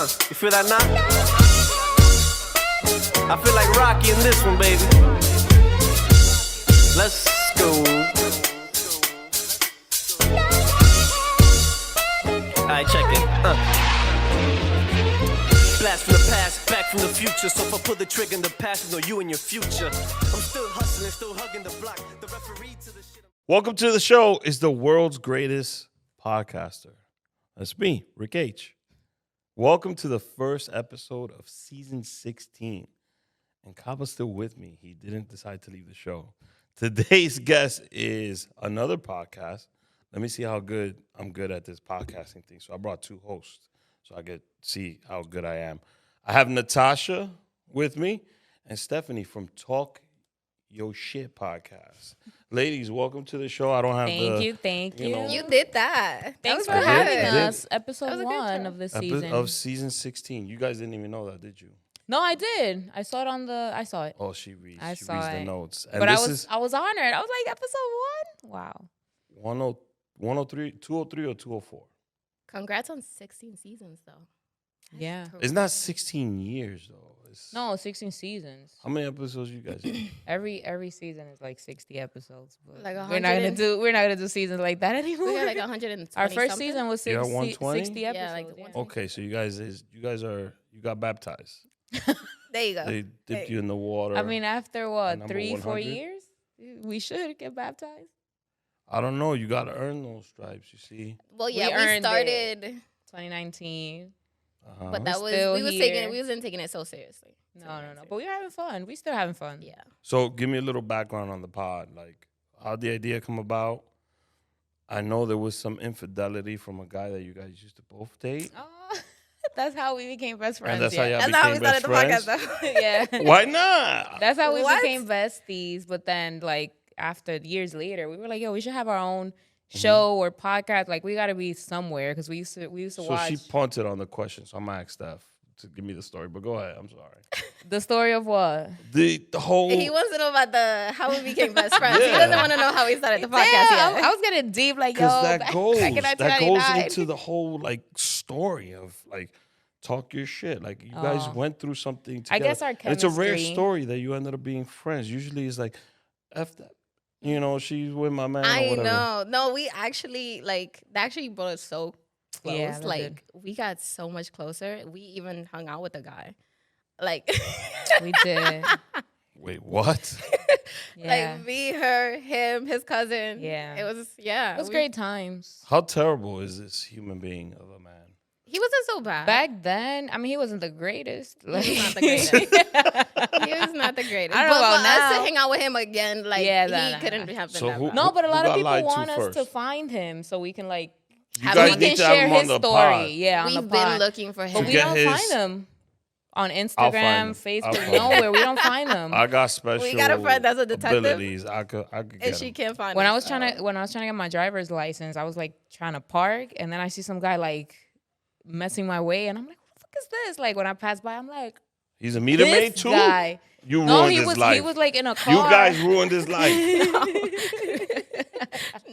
You feel that knock? I feel like Rocky in this one, baby. Let's go. Alright, check it. Blast from the past, back from the future. So if I pull the trigger in the past, know you and your future. I'm still hustling, still hugging the block. The referee to the shit. Welcome to the show. Is the world's greatest podcaster. That's me, Rick H. Welcome to the first episode of season 16. And CABA'S still with me. He didn't decide to leave the show. Today's guest is another podcast. Let me see how good I'm good at this podcasting thing. So I brought two hosts so I could see how good I am. I have Natasha with me and Stephany from Talk Yo Shit podcast. Ladies, welcome to the show. I don't have Thank you. You did that. Thanks for that was having good. us. Episode 1 of this season. Of season 16. You guys didn't even know that, did you? No, I did. I saw it I saw it. Oh, she reads. I she saw reads it. the notes. And But this I was is honored. I was like, episode 1? Wow. 103, 203 or 204? Congrats on 16 seasons, though. Yeah. It's not 16 years, though. It's, No, 16 seasons. How many episodes you guys have? Every season is like 60 episodes. But Like we're not gonna do seasons like that anymore. We got like 120. Our first something. season was You got 60 120? episodes. Yeah, like the yeah. 120. Okay, so you got baptized. There you go. They dipped you in the water. I mean, after Number what, 3-4 100? years, we should get baptized. I don't know. You got to earn those stripes, you see. Well, We yeah, we earned started, 2019. Uh-huh. but that was Still we here. wasn't taking it so seriously. No. But we were having fun. We still having fun. Yeah. So give me a little background on the pod. Like, how'd the idea come about? I know there was some infidelity from a guy that you guys used to both date. Oh, that's how we became best friends. And that's how yeah. y'all That's how we became started best the friends? podcast, though. yeah. Why not? That's how we What? became besties. But then, like, after years later, we were like, yo, we should have our own show or podcast. Like, we got to be somewhere because we used to So watch she punted on the question, so I'm going to ask Steph to give me the story. But go ahead. I'm sorry. the story of what? The whole... He wants to know about how we became best friends. He Yeah. doesn't want to know how we started the podcast Damn, yet. I was getting deep, like, yo, Because that back goes in 1999. into the whole, like, story of, like, talk your shit. Like, you guys went through something together. I guess our And it's a rare chemistry- story that you ended up being friends. Usually it's like, F that. You know, she's with my man or I whatever. know. No, we actually, like, that actually brought us so close. Yeah, that like, did. we got so much closer. We even hung out with a guy. Like, We did. Wait, what? Yeah. like me, her, him, his cousin. Yeah. It was, yeah. It was great times. How terrible is this human being of a man? He wasn't so bad. Back then, I mean, he wasn't the greatest. Like, He was not the greatest. He was not the greatest. I don't but know about for us to now. hang out with him again, like, Yeah, he nah. couldn't have been So that who- bad. No, but a lot Who of got people lied to want us to first? find him so we can, like, You Have guys we we need can to have share him on his the story. pod. Yeah, on the We've pod. been looking for But him. we get don't his- find him on I'll Instagram, find him. I'll Facebook, find him. nowhere. We don't find him. I got special got a friend that's a detective. abilities. I could and get she him. can't find When him. I was trying to get my driver's license, I was like trying to park, and then I see some guy like messing my way, and I'm like, "What the fuck is this?" Like when I pass by, I'm like, He's a meter maid "This too? guy." You No, ruined he his was life. he was like in a car. You guys ruined his life.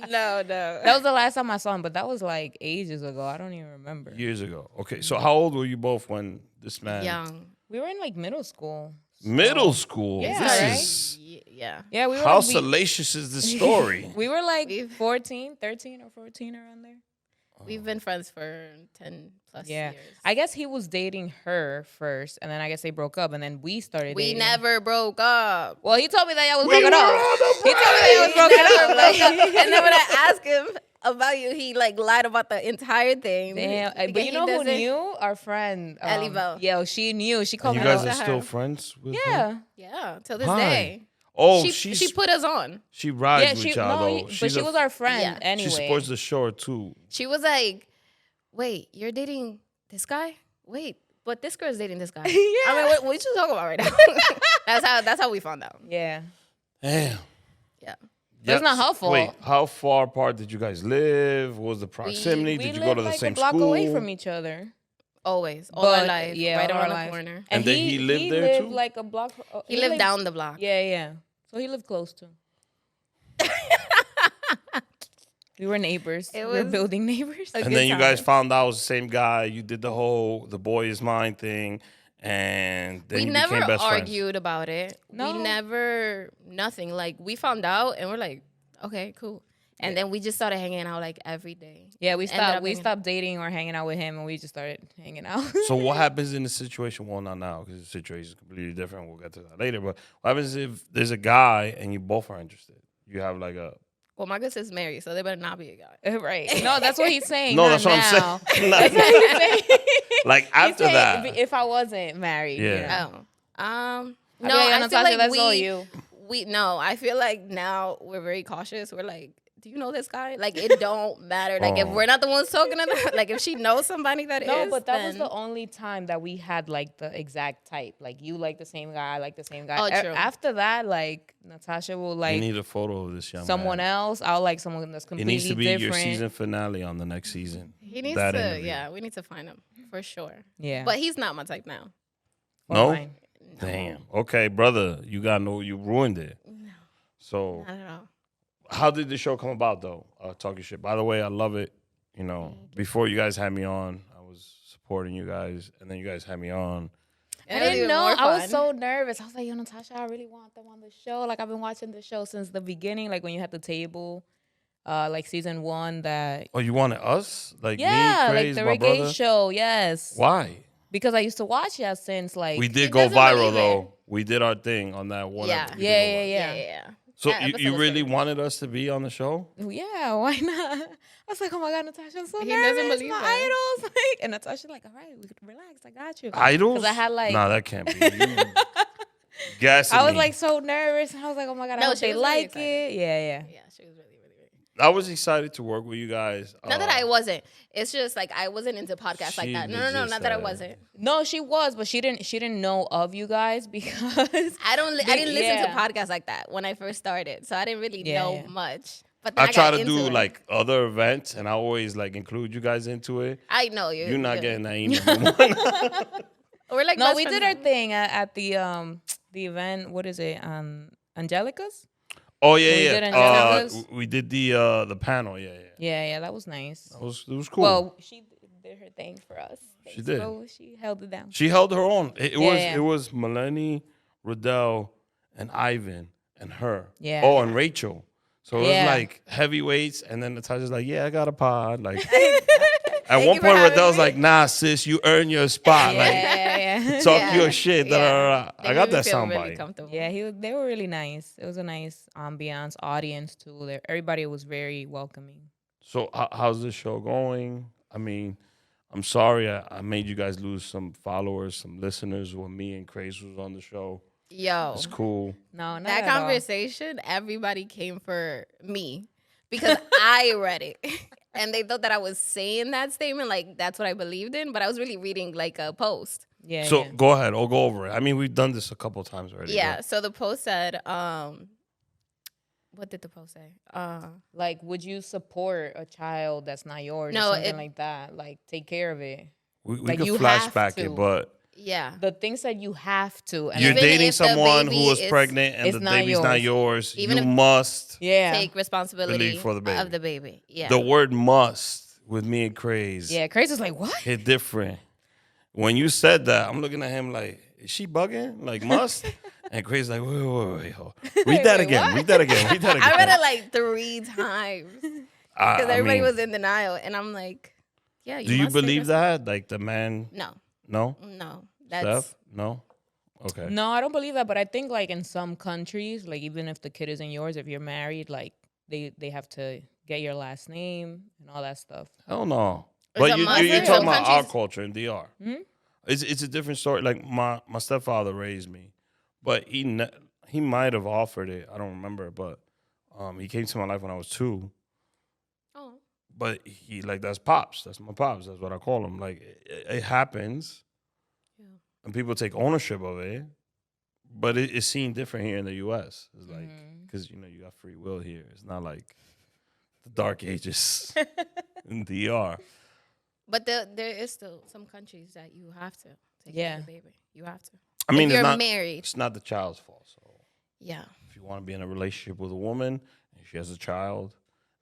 No. That was the last time I saw him, but that was like ages ago. I don't even remember. Years ago. Okay, so how old were you both when this man... Young. We were in like middle school. Middle school. Yeah, this right? is... Yeah. Yeah, we were How like, salacious is the story? we were like We've- 13 or 14 around there. We've been friends for 10 plus Yeah. years. I guess he was dating her first, and then I guess they broke up, and then we started We dating. never broke up. Well, he told me that y'all was We broken were up. on the He told me that y'all was We never broken broke up. up. And then when I asked him about you, he like lied about the entire thing. Damn. Because But you he know who doesn't- knew? Our friend. Ellie Bell. Yeah, she knew. She called You me. guys out. are to still her. friends with her? Yeah. Yeah, till this Hi. day. Oh, She put us on. she rides Yeah, with she, y'all, though. but She's she a- was our friend Yeah. anyway. She supports the show, too. She was like, "Wait, you're dating this guy? Wait, but this girl's dating this guy." I mean, what you talking about right now? that's how we found out. Yeah. Damn. Yeah. That's not her fault. Wait, how far apart did you guys live? What was the proximity? We did you lived go to the like same a block school? away from each other. Always, all our But, life, yeah, right all our around the life. corner. And then he lived there, lived too? like a block. He lived down the block. Yeah. So he lived close to. We were neighbors. It We were was building neighbors. a And good then you guys time. found out it was the same guy. You did the whole the boy is mine thing, and then We you never became best argued about it. No. We never, nothing. Like, we found out and we're like, okay, cool. And then we just started hanging out like every day. Yeah, we Ended up stopped. We hanging- stopped dating or hanging out with him, and we just started hanging out. friends. So what happens in the situation? Well, not now because the situation is completely different. We'll get to that later. But what happens if there's a guy and you both are interested? You have like a Well, my good sister's married, so they better not be a guy. Right? No, that's what he's saying. no. not That's what now. I'm saying. That's what he's saying. Like He's after saying that, if I wasn't married. Yeah. You know? No, No, I feel Natasha, like that's all you. I feel like now we're very cautious. We're like, do you know this guy? Like, it don't matter. Like, if Oh. we're not the ones talking to them, like, if she knows somebody that is, No, but that was then- the only time that we had like the exact type. Like you like the same guy, I like the same guy. Oh, true. After that, like Natasha will you like need a photo of this young someone man. else. I'll like someone that's It completely needs to be different. your season finale on the next season. He needs That to, interview. yeah, we need to find him for sure. Yeah. But he's not my type now. Or No? mine. Damn. Okay, brother, you ruined it. So Not at all. how did the show come about though? Talking shit. By the way, I love it. You know, before you guys had me on, I was supporting you guys, and then you guys had me on. I It was didn't even know. more I was fun. so nervous. I was like, yo, Natasha, I really want them on the show. Like, I've been watching the show since the beginning. Like, when you had the table, like season 1, that. Oh, you wanted us? Like Yeah, me, like Craze, the my brother? reggae show. Yes. Why? Because I used to watch that since, like. We did He go doesn't viral believe it. though. We did our thing on that one. Yeah. episode. We did Yeah, go viral. yeah. Yeah. So That you episode was really great. wanted us to be on the show? Yeah, why not? I was like, oh my God, Natasha, I'm so He nervous. doesn't believe my it. idols. Like, and Natasha's like, all right, we could relax. I got you. Idols? Because I had like, Nah, that can't be. You gassing I was me. like so nervous. And I was like, oh my God, I No, hope she they was really like excited. it. Yeah. Yeah, she was really, really, really. I was excited to work with you guys. Not that I wasn't. It's just like I wasn't into podcasts like She that. No, legit not that I said- wasn't. No, she was, but she didn't know of you guys because I didn't listen to Yeah. podcasts like that when I first started, so I didn't really Yeah, know yeah. much. But then I try got to into do it. like other events, and I always like include you guys into it. I know you. You're not you- getting that email. We're like no, best we friends did our now. thing at the event. What is it? Angelica's. Oh We yeah, did yeah. Angelica's. We did the panel. Yeah, yeah. Yeah, that was nice. It was cool. Well, she did her thing for us. She did. So she held it down. She held her own. Yeah. It was Melanie, Riddell, and Ivan, and her. Yeah. Oh, and Rachel. So it Yeah. was like heavyweights, and then Natasha's like, "Yeah, I got a pod." Like at Thank one you for point, having Riddell's me. like, "Nah, sis, you earn your spot." Like Yeah. talk Yeah. your shit. Da, da, da, da. They I got made me that feel soundbite. really comfortable. Yeah, they were really nice. It was a nice ambiance, audience too. Everybody was very welcoming. So how's this show going? I mean, I'm sorry I made you guys lose some followers, some listeners when me and Craze was on the show. Yo, It's cool. No, not that at all. conversation, everybody came for me because I read it. And they thought that I was saying that statement, like that's what I believed in, but I was really reading like a post. Yeah. So yeah. go ahead. I'll go over it. I mean, we've done this a couple of times already. Yeah. but- So the post said, what did the post say? Like, would you support a child that's not yours No, or something it- like that? Like, take care of it. We Like, could you flashback have it, to. but Yeah. The things that you have to. And you're Even dating if the someone baby who was is- pregnant and it's the not baby's not yours. Even You if- must. yeah. Take responsibility Believe for the baby. of the baby. Yeah. The word must with me and Craze Yeah. Crazy's like, what? hit different. When you said that, I'm looking at him like, is she bugging? Like, must? And Craze's like, wait, hold. Read that Wait, again. what? Read that again. Read that again. I read it like 3 times because I everybody mean, was in denial, and I'm like, yeah. do you must take believe resp- that? Like the man? No, No? no. That's Steph? No? Okay. No, I don't believe that. But I think, like, in some countries, like, even if the kid isn't yours, if you're married, like, they have to get your last name and all that stuff. Hell no. It's But a must you're in talking some about our countries. culture in DR. Mhm. It's a different story. Like my stepfather raised me, but he might have offered it. I don't remember, but he came to my life when I was 2. oh, But he like that's pops. That's my pops. That's what I call him. Like it happens, Yeah. and people take ownership of it. But it's seen different here in the U.S. It's like because you got free will here. It's not like the dark ages in DR. but there is still some countries that you have to take care Yeah. of the baby. You have to. I mean, if you're it's not married, it's not the child's fault. So yeah, if you want to be in a relationship with a woman and she has a child,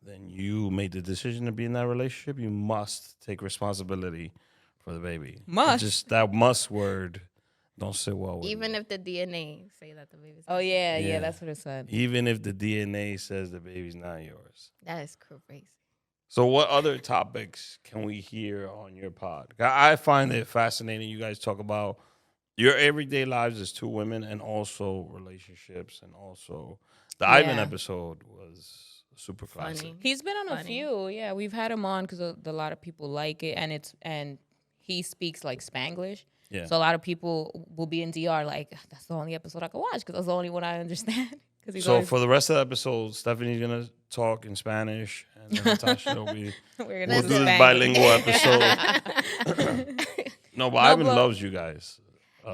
then you made the decision to be in that relationship. You must take responsibility for the baby. Must. Just that must word don't sit well with Even me. if the DNA say that the baby's Oh not yeah, Yeah. yeah, that's what it said. Even if the DNA says the baby's not yours. that is crazy. So what other topics can we hear on your pod? I find it fascinating. You guys talk about your everyday lives as two women and also relationships, and also the Ivan Yeah. episode was super classic. Funny. He's been on a Funny. few. Yeah, we've had him on because a lot of people like it, and he speaks like Spanglish. Yeah. So a lot of people will be in DR like that's the only episode I can watch because that's the only one I understand. Because So for the rest of the episode, Stephanie's gonna talk in Spanish, and then Natasha will be. we're We'll gonna do this Spanglish. bilingual episode. No, but Ivan but- loves you guys.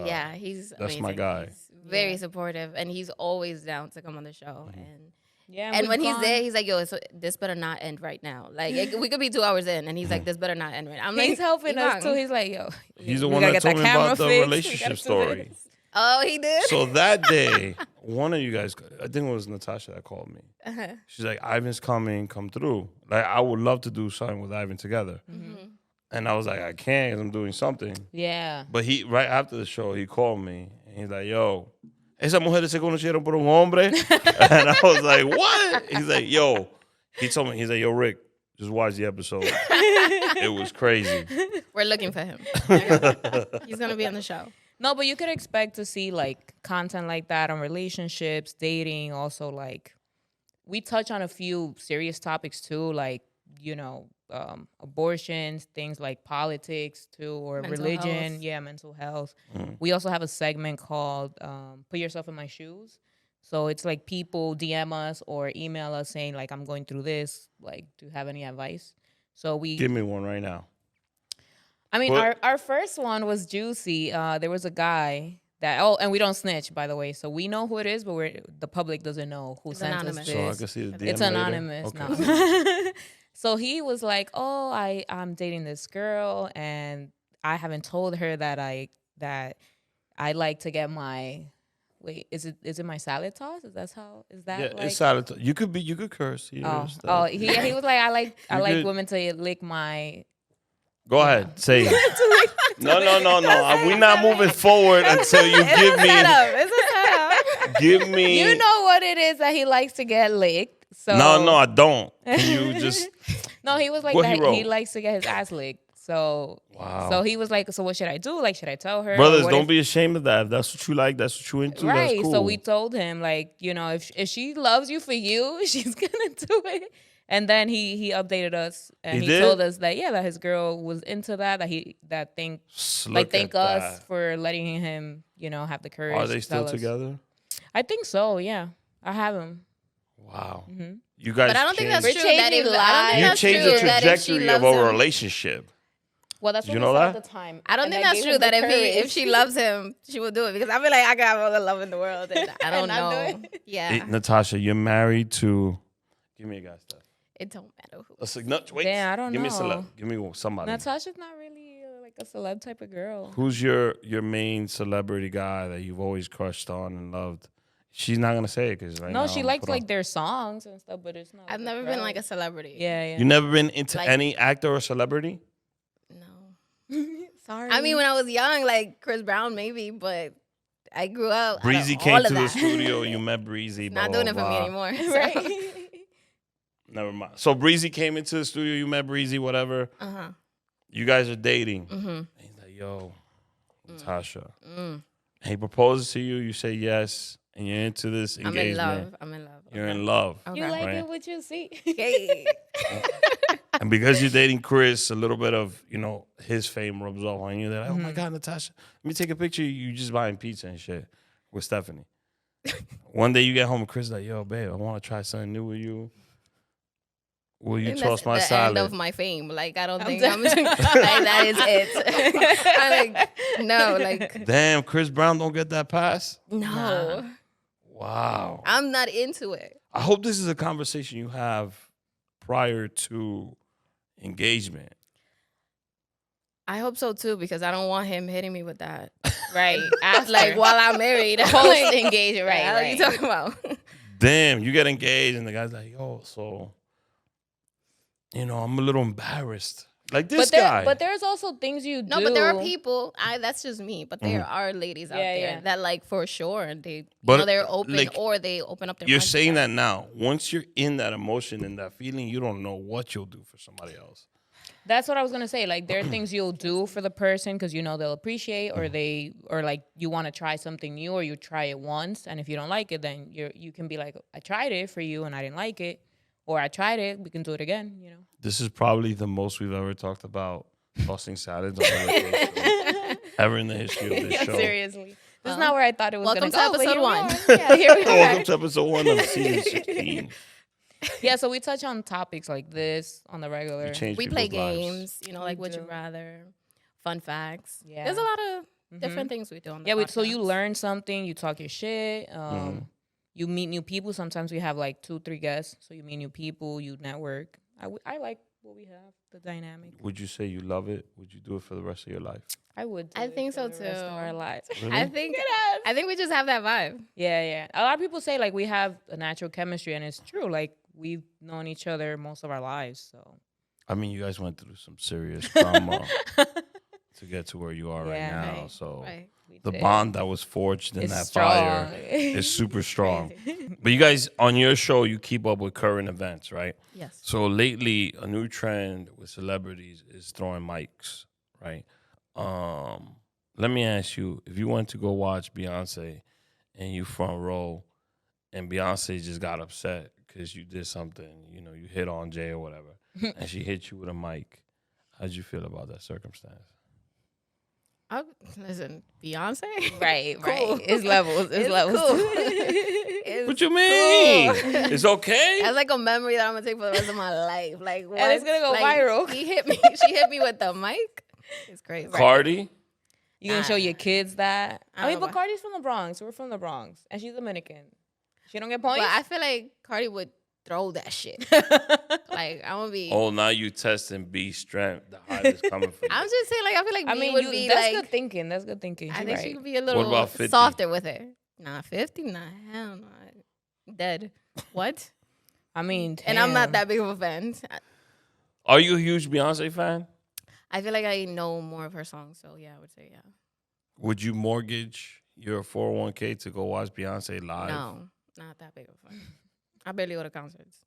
Yeah, he's that's amazing. my guy. He's very supportive, and he's always down to come on the show. Mm-hmm. Yeah, And we've when he's gone- there, he's like, "Yo, so this better not end right now. Like we could be 2 hours in, and he's like, this better not end right now." I'm he's like, helping us "Ivan." too. He's like, yo, He's the we one gotta that get told me camera about the fixed. We relationship gotta do story. this. Oh, he did. So that day, one of you guys, I think it was Natasha that called me. She's like, Ivan's coming, come through. Like, I would love to do something with Ivan together. And I was like, I can't because I'm doing something. Yeah. But he, right after the show, he called me and he's like, yo, esas mujeres se conocieron por un hombre. And I was like, what? He's like, yo, he told me, he's like, yo, Rick, just watch the episode. It was crazy. We're looking for him. He's gonna be on the show. No, but you could expect to see like content like that on relationships, dating, also like we touch on a few serious topics too, like, you know, abortions, things like politics too, or Mental religion. health. Yeah, mental health. We also have a segment called Put Yourself in My Shoes. So it's like people DM us or email us saying like, I'm going through this. Like, do you have any advice? So we Give me one right now. I mean, What- our first one was juicy. There was a guy that and we don't snitch, by the way, so we know who it is, but the public doesn't know who sent anonymous. us So I this. can see the DM It's later? anonymous. Okay. No. So he was like, "Oh, I'm dating this girl, and I haven't told her that I like to get my is it my salad toss? Is that Yeah, like, it's solid. You could curse. He was, he was like, I like could- women to lick my." Go ahead, say it. No. We're not moving forward until you give me. It's a setup. Give me. You know what it is that he likes to get licked. So No, I don't. Can you just? No, he was like What that. he wrote? He likes to get his ass licked. So Wow. So he was like, so what should I do? Like, should I tell her? Or Brothers, what don't if- be ashamed of that. If that's what you like, that's what you into. right. That's cool. So we told him, like, you know, if she loves you for you, she's gonna do it. And then he updated us and He he, did? told us that that his girl was into that thank us for letting him, you know, have the courage. Are they to still tell us. together? I think so. Yeah, I have him. Wow. Mm-hmm. You guys. But I don't think that's We're true. That changing if, I don't think You that's changed true the that if she trajectory loves of our him, relationship. Well, that's You what know we said that? at the time. I don't And think I that's gave true. him the That if courage. she loves him, she will do it. Because I feel like I got all the love in the world, and I don't And not know. do it. Yeah, Hey, Natasha, you're married to. Give me a guy, Steph. it don't matter who. Wait. Damn, I don't Give me a know. celeb. Give me somebody. Natasha's not really like a celeb type of girl. Who's your main celebrity guy that you've always crushed on and loved? She's not gonna say it because right No, now she I'm likes put on- like their songs and stuff, but it's not. I've a never been like a crush. celebrity. Yeah. You never been into Like- any actor or celebrity? No. Sorry. I mean, when I was young, like Chris Brown, maybe, but I grew up. out of Breezy all came of to the that. studio. You met Breezy. Blah, Not blah, doing it for me blah. anymore. so. right. Never mind. So Breezy came into the studio. You met Breezy. Whatever. Uh-huh. You guys are dating. Mm-hmm. And he's like, "Yo, Natasha." Mm. And he proposes to you. You say yes, and you're into this I'm in engagement. love. I'm in love. You're Okay. in love. Okay. You like Right. it what you see. Hey. And because you're dating Chris, a little bit of, his fame rubs off on you. They're like, oh Mm-hmm. my God, Natasha, let me take a picture. You just buying pizza and shit with Stephanie. One day you get home and Chris is like, yo, babe, I want to try something new with you. Will you And toast my that's the salad? end of my fame. Like, I don't think done. I'm like, that is it. I'm like, no, like, Damn, Chris Brown don't get that pass? no. Wow. I'm not into it. I hope this is a conversation you have prior to engagement. I hope so too, because I don't want him hitting me with that. right. Like while I'm married. Post engagement. What the hell Right. are you talking about? Damn, you get engaged and the guy's like, yo, so I'm a little embarrassed. Like this guy. But there's also things you do. No, but there are people. That's just me. But there are ladies out there yeah. that like for sure, and they, But, they're open like, or they open up their. You're mind to saying that now. Once you're in that emotion and that feeling, you don't know what you'll do for somebody else. That's what I was gonna say. Like there are things you'll do for the person because you know they'll appreciate, or like you want to try something new, or you try it once, and if you don't like it, then you can be like, I tried it for you and I didn't like it, or I tried it, we can do it again. This is probably the most we've ever talked about tossing salads on the vacation ever in the history of this show. Seriously, this is not where I thought it was Welcome gonna to go. episode 1. Yeah, here we are. Welcome to episode 1 of season 16. Yeah, so we touch on topics like this on the regular. We change We play people's lives. games, like Would You do. Rather, fun facts. Yeah. There's a lot of different things we do on the Yeah, so you podcast. learn something, you talk your shit, you meet new people. Sometimes we have like 2-3 guests, so you meet new people, you network. I like what we have, the dynamic. Would you say you love it? Would you do it for the rest of your life? I would. I do it think for so, the rest of too. our lives. Really? I think we just have that vibe. Yeah. A lot of people say like we have a natural chemistry, and it's true. Like we've known each other most of our lives, so. I mean, you guys went through some serious trauma to get to where you are right Yeah. now. Right, So right. the did. bond that was forged in It's that strong. fire is super strong. But you guys, on your show, you keep up with current events, right? Yes. So lately, a new trend with celebrities is throwing mics, right? Let me ask you, if you went to go watch Beyonce and you front row and Beyonce just got upset because you did something, you hit on Jay or whatever, and she hit you with a mic, how'd you feel about that circumstance? Listen, Beyonce. Right. Cool. It's levels. It's levels. Cool. It's What you mean? cool. It's okay? That's like a memory that I'm gonna take for the rest of my life. Like, what? And it's gonna go Like, viral. She hit me with the mic. It's crazy. Cardi? You can show your kids that. I I mean, don't know but Cardi's from the Bronx. We're from the Bronx, and she's Dominican. She don't get points. But I feel like Cardi would throw that shit. Like, I'm gonna be. Oh, now you testing B strength. The highest coming from I'm just saying, like, I feel like I B mean, would be that's like. good thinking. That's good thinking. I She's think right. she could be a little about 50? softer with it. Nah, 50? Nah, hell no. Dead. What? I mean, And I'm not damn. that big of a fan. Are you a huge Beyonce fan? I feel like I know more of her songs, so yeah, I would say yeah. Would you mortgage your 401k to go watch Beyonce live? No, not that big of a fan. I barely go to concerts.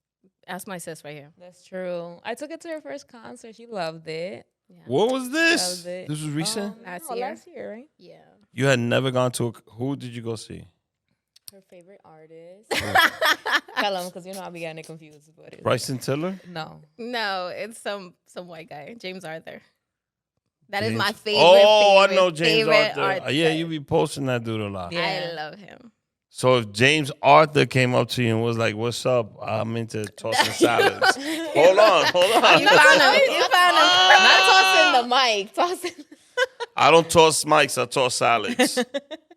Ask my sis right here. That's true. I took her to her first concert. She loved it. Yeah. What was this? Loved it. This was recent? Last No, year. Last year, right? Yeah. You had never gone to who did you go see? Her favorite artist. Tell him, because I'll be getting it confused. But it's Bryson Tiller? no. No, it's some white guy, James Arthur. That is James- my favorite. Oh, favorite, I know James favorite Arthur. Yeah, you be posting that dude a lot. Yeah. I love him. So if James Arthur came up to you and was like, "What's up? I'm into tossing salads." Hold on. You found him. You found him. Not tossing the mic. Tossing. I don't toss mics. I toss salads.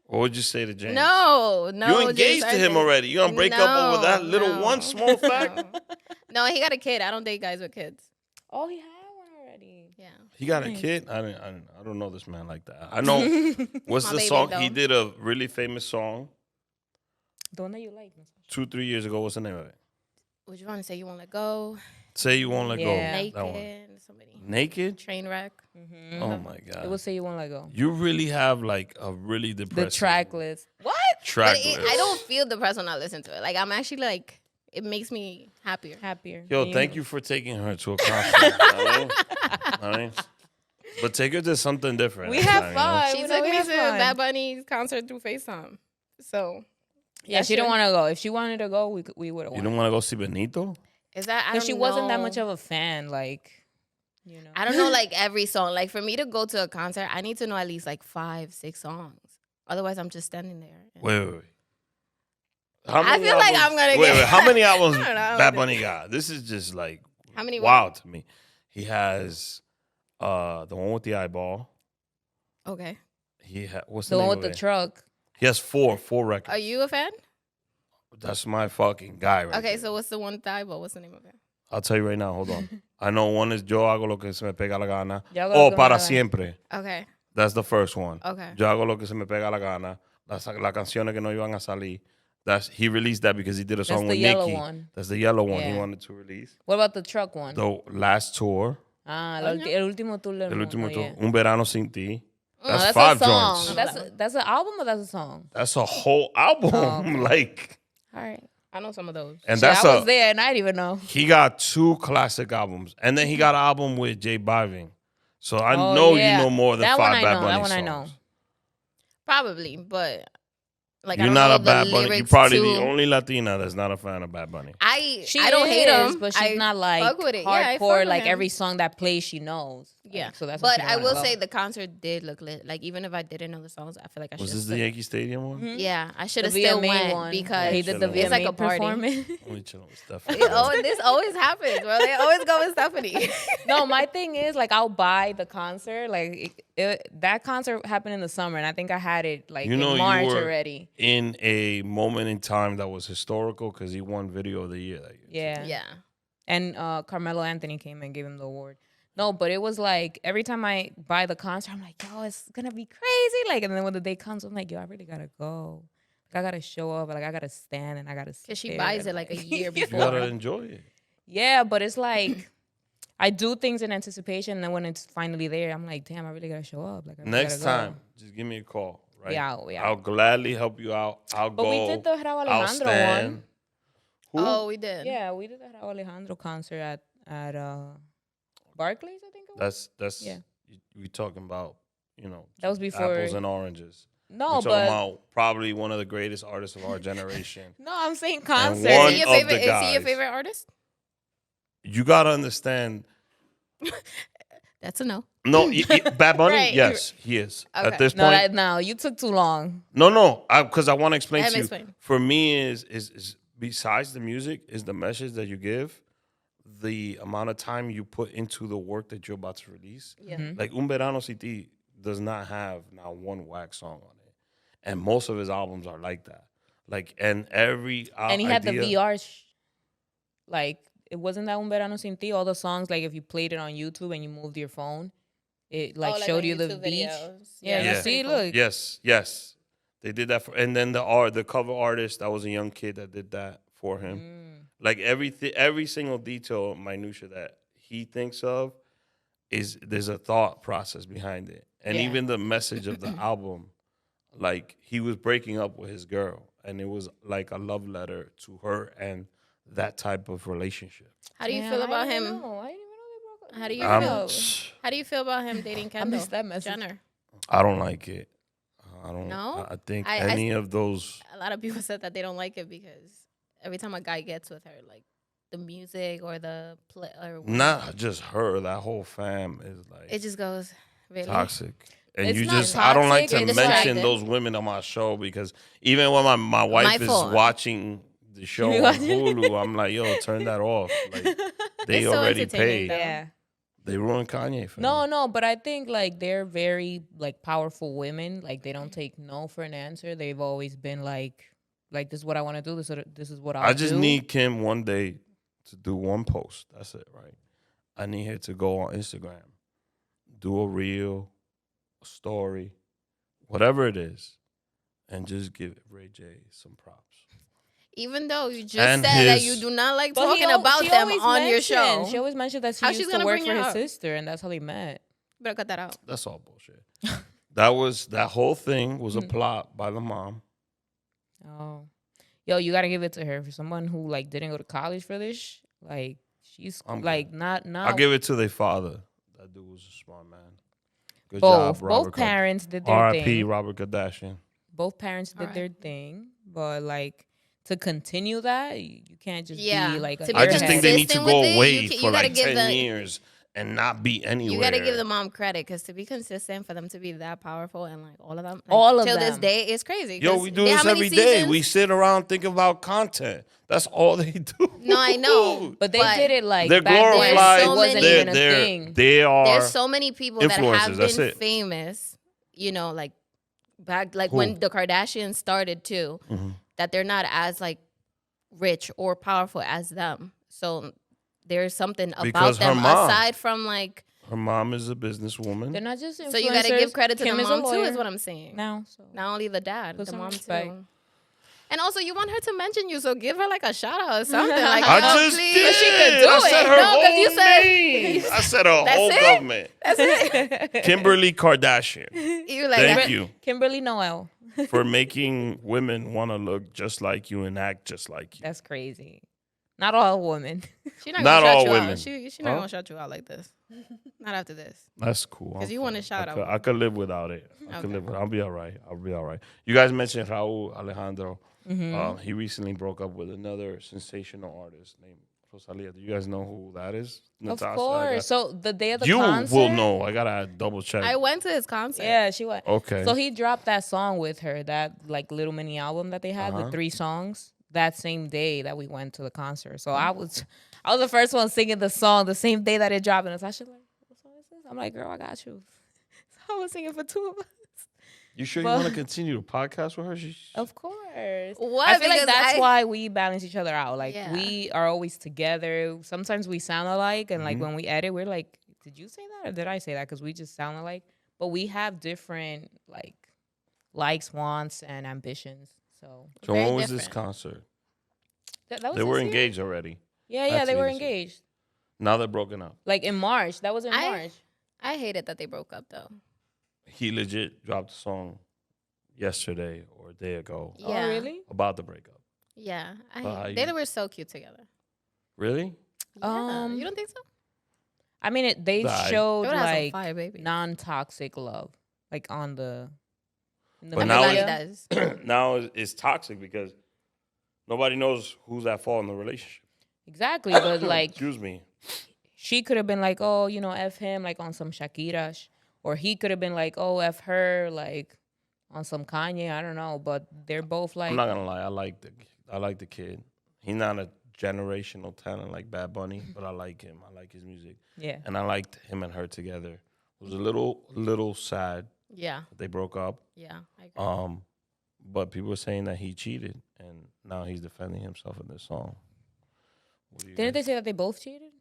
What would you say to James? No. You engaged James to him Arthur. already. You gonna break up over that little no, one small fact? No, he got a kid. I don't date guys with kids. Oh, he had one already. Yeah. He got a kid. I don't know this man like that. I know. What's My the baby, song? though. He did a really famous song The one that you like. 2-3 years ago. What's the name of it? Would you want to say you won't let go? Say you won't let go. Yeah. That one. Naked. Somebody. Naked? Train wreck. Oh my god. It will say you won't let go. You really have like a really The depressing track list. What? track But list. I don't feel depressed when I listen to it. Like, I'm actually like, it makes me happier. Happier. Yo, thank you for taking her to a concert. All right? But take her to something different. We have you know? fun. She We took know we me have to fun. Bad Bunny's concert through FaceTime. So, Yeah, she didn't want to go. If she wanted to go, we would have You won. don't want to go see Benito? is that, I Because don't she wasn't that know. much of a fan, like, I don't know, like, every song. Like, for me to go to a concert, I need to know at least, like, 5-6 songs. Otherwise, I'm just standing there. Wait. How I many feel like albums- I'm gonna Wait, get- how many albums I don't know. Bad Bunny got? This is just like How many? wild to me. He has the one with the eyeball. Okay. What's The the one name with of the it? truck. He has four records. Are you a fan? That's my fucking guy right Okay, there. so what's the one with the eyeball? What's the name of it? I'll tell you right now. Hold on. I know one is Yo hago lo que se me pega la gana. Yo hago lo Oh, que me para da la- siempre. Okay. That's the first one. Okay. Yo hago lo que se me pega la gana. Las canciones que no iban a salir. He released that because he did a song the with yellow Nicki. one. That's the yellow one he Yeah. wanted to release. What about the truck one? The last tour, El último tour del El mundo. Último Tour, Yeah. Un Verano Sin Ti. That's that's 5 a song. joints. That's an album or that's a song? That's a whole album. okay. Like, All right. I know some of those. and Shit, that's I was there and I didn't even know. he got 2 classic albums, and then he got an album with J Balvin. So I Oh, know yeah. you know more than That 5 one I Bad know, Bunny that one songs. I know. Probably, but like You're I don't not know a Bad the Bunny. You're lyrics probably to- the only Latina that's not a fan of Bad Bunny. I She don't hate is, him, but she's I not like fuck with it. Yeah, I fuck hardcore. with like him. every song that plays, she knows. Yeah, Like, so that's. but what she I don't will wanna say go. the concert did look lit. Like even if I didn't know the songs, I feel like I should. Was this the Yankee Stadium one? Yeah, I should The have still VMA went one. because he did the It's VMA like a party. performance. Only chilling with Stephany. This always happens, bro. They always go with Stephany. No, my thing is like I'll buy the concert. Like that concert happened in the summer, and I think I had it like You know, in you March were already. in a moment in time that was historical because he won Video of the Year that year. Yeah. yeah, And Carmelo Anthony came and gave him the award. No, but it was like every time I buy the concert, I'm like, yo, it's gonna be crazy. Like, and then when the day comes, I'm like, yo, I really gotta go. Like, I gotta show up. Like, I gotta stand and I gotta. because she stare buys and, it like a year You before. gotta enjoy it. Yeah, but it's like I do things in anticipation, and then when it's finally there, I'm like, damn, I really gotta show up. Like, I really Next gotta go. time, just give me a call. Right? Yeah, I'll gladly help you out. I'll But go. we did the Raúl I'll Alejandro stand. one. Who? Oh, we did. Yeah, we did the Raúl Alejandro concert at Barclays, I think it was. That's Yeah. we talking about, That was before- apples and oranges. No, We're talking but about probably one of the greatest artists of our generation. no, I'm saying concert. one Is he your of the favorite? Is he your guys. favorite artist? You gotta understand. That's a no. No, Bad Bunny. Right. Yes, he is. Okay. At this No, point, no, you took too long. no, because I want to explain Let to me you. explain. For me, is besides the music, is the message that you give, the amount of time you put into the work that you're about to release. Yeah. Like Un Verano Sin Ti does not have now one whack song on it, and most of his albums are like that. Like, and every And he had the idea- VR. Like, it wasn't that Un Verano Sin Ti. All the songs, like, if you played it on YouTube and you moved your phone, it like showed you the beach. Yeah, Yeah. you see, look. Yes, they did that for, and then the cover artist, that was a young kid that did that for him. Like every single detail, minutia that he thinks of, there's a thought process behind it, and Yeah. even the message of the album, like he was breaking up with his girl, and it was like a love letter to her and that type of relationship. How do you Damn, feel I about didn't him? know. I didn't even know they broke up. How do you I'm- feel? How do you feel about him dating Kendall missed that message. Jenner? I don't like it. I don't. No? I think I- any of those. A lot of people said that they don't like it because every time a guy gets with her, like the music or the play or Not just her. That whole fam is like it just goes really toxic. And It's you not just, I don't like to toxic, it's mention distracting. those women on my show because even when my wife is fault. watching the show You on watching? Hulu, I'm like, yo, turn that off. Like, they It's so already entertaining, paid. though. Yeah. They ruined Kanye for No, me. no, but I think like they're very like powerful women. Like they don't take no for an answer. They've always been like this is what I want to do. This is what I'll I just do. need Kim one day to do one post. That's it, right? I need her to go on Instagram, do a reel, a story, whatever it is, and just give Ray J some props. even though you just And said that his- you do not like But he talking al- about she them always on your show. mentioned- She always mentioned that she How she's used to gonna work bring for her his up? sister, and that's how they met. Better cut that out. That's all bullshit. That whole thing was a plot by the mom. Oh, yo, you gotta give it to her for someone who like didn't go to college for this. Like she's I'm like not. I'll give it to their father. That dude was a smart man. Good both job, Robert. parents did their R.I.P. thing. Robert Kardashian. Both parents did their thing, but like to continue that, you can't just Yeah, be like. to a be I just airhead. think they need to consistent go with it, away you for gotta like give 10 the- years and not be anywhere. You gotta give the mom credit because to be consistent for them to be that powerful and like all of them, like, All of till this them. day is crazy. Yo, 'cause we do how this many every day. seasons? We sit around thinking about content. That's all they do. No, I know, But they did it like They're back then. glorified. It wasn't they're, even a they're, thing. They are. There's so many people that influencers, have that's been it. famous. You know, like back like Who? when the Kardashians started too, that they're not as like rich or powerful as them. So there's something about Because her them mom- aside from like. Her mom is a businesswoman. They're not just influencers. So you got to give credit to Kim the is a mom too, lawyer is what I'm saying. now. So. Not only the dad, Put the some mom respect. too. And also, you want her to mention you, so give her like a shout out or something. Like, I yo, just please. did. She could do I it. said her No, 'cause whole you said- name. I said her That's whole it? government. That's it. Kimberly Kardashian. You like Thank that. you Kimberly Noel. for making women want to look just like you and act just like you. That's crazy. Not all women. She not Not gonna all shut you women. out. She not Huh? gonna shut you out like this. Not after this. That's cool. 'Cause I'm you want fine. a shout out. I could live without it. I could live with it. I'll be all right. I'll be all right. You guys mentioned Raul Alejandro. He recently broke up with another sensational artist named Rosalia. Do you guys know who that is? Of Natasha? course. So the day of the You concert. will know. I gotta double check. I went to his concert. Yeah, she went. Okay. So he dropped that song with her, that like little mini album that they had with 3 songs. That same day that we went to the concert. So I was the first one singing the song the same day that it dropped. And Natasha like, what song is this? I'm like, girl, I got you. So I was singing for 2 of us. You sure you But- want to continue to podcast with her? Of course. What? I feel like Because that's why we balance each other out. Like Yeah. we are always together. Sometimes we sound alike, and like when we edit, we're like, "Did you say that or did I say that?" Because we just sound alike. But we have different like likes, wants, and ambitions. So So Very when was this different. concert? that was They were this year? engaged already. Yeah, That's they were this year. engaged. Now they're broken up. Like in March. That was in March. I hated that they broke up though. He legit dropped a song yesterday or a day ago Yeah. Oh, really? about the breakup. Yeah. But They were so cute together. Really? Yeah. You don't think so? I mean, they Right. showed They would have some like fire, baby. non-toxic love, like on the. In the But now media. Everybody does. Now it's toxic because nobody knows who's at fault in the relationship. Exactly, but like Excuse me. she could have been like, oh, you know, F him, like on some Shakira. Or he could have been like, oh, F her, like on some Kanye. I don't know. But they're both like. I'm not gonna lie. I like the kid. He's not a generational talent like Bad Bunny, but I like him. I like his music, Yeah. and I liked him and her together. It was a little sad Yeah. that they broke up. Yeah. I agree. But people were saying that he cheated, and now he's defending himself in this song. What do you Didn't they guys- say that they both cheated?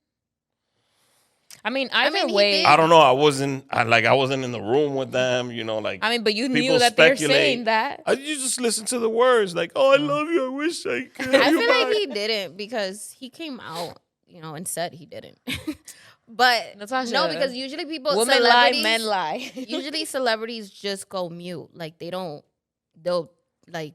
I mean, either mean, he way. did. I don't know. I wasn't in the room with them. You know, like I mean, but you people knew that they're speculate. saying that. You just listen to the words, like, "Oh, I love you. I wish I could." I have you feel like back." he didn't because he came out, and said he didn't. But Natasha, no, because usually people Women lie, celebrities- men lie. usually celebrities just go mute. Like they'll like,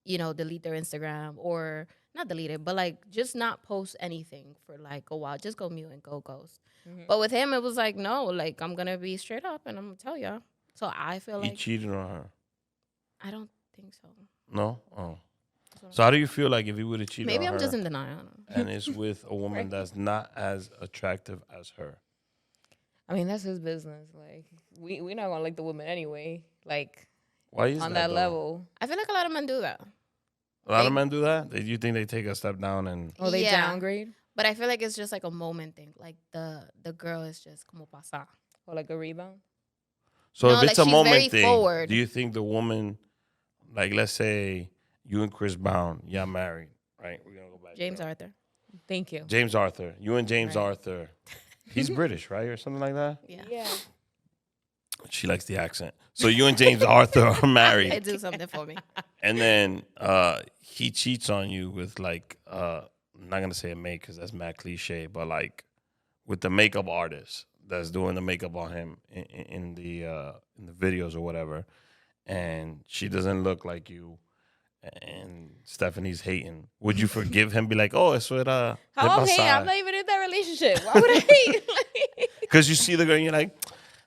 delete their Instagram or not delete it, but like just not post anything for like a while. Just go mute and go ghost. Mhm. But with him, it was like, no, like I'm gonna be straight up and I'm gonna tell y'all. So I feel He like cheated on her. I don't think so. No. Oh. So how do you feel like if he would have cheated Maybe on I'm her just in denial. I don't know. and is with a woman that's not as attractive as her? I mean, that's his business. Like, we're not gonna like the woman anyway. Like Why is on that that though? level. I feel like a lot of men do that. A lot of They- men do that. Do you think they take a step down and? Oh, they Yeah. downgrade But I feel like it's just like a moment thing. Like the girl is just como pasa. or like a rebound. So No, if it's like a she's moment very thing, forward. do you think the woman, like let's say you and Chris Brown, y'all married, right? We're gonna go back. to James that. Arthur. Thank you. James Arthur. You and James Right. Arthur. He's British, right, or something like that. Yeah. Yeah. She likes the accent. So you and James Arthur are married. It do something for me. And then he cheats on you with like I'm not gonna say a make because that's mad cliche, but like with the makeup artist that's doing the makeup on him in the videos or whatever, and she doesn't look like you, and Stephanie's hating. Would you forgive him? Be like, oh, eso era How I'm hating? I'm not even in that relationship. Why would I hate? because you see the girl and you're like,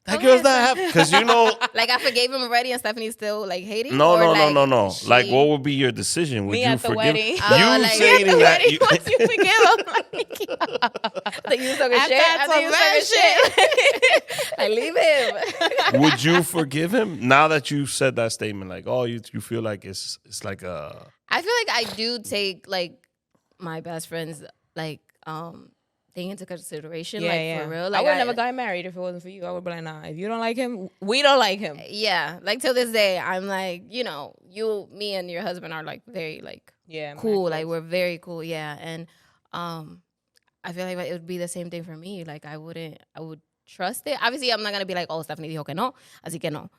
that girl's not happy because you know. Like I forgave him already, and Stephanie's still like hating. No, or, no, like, no, no, no. she- Like, what would be your decision? Would Me you at the forgive? wedding. You Oh, like, me at saying that? You, Once you forgive him, Like, you talking After shit. I After talk you mad talking shit. Like leave him. would you forgive him now that you said that statement? Like, oh, you feel like it's like a I feel like I do take like my best friends like thing into consideration. yeah, like yeah. for real. I Like would never got married if it wasn't for you. I would be like, nah. If you don't like him, we don't like him. Yeah, like till this day, I'm like, you, me, and your husband are like very like Yeah, man, cool. close. Like we're very cool. Yeah, and I feel like it would be the same thing for me. Like I would trust it. Obviously, I'm not gonna be like, oh, Stephanie dijo que no, así que no.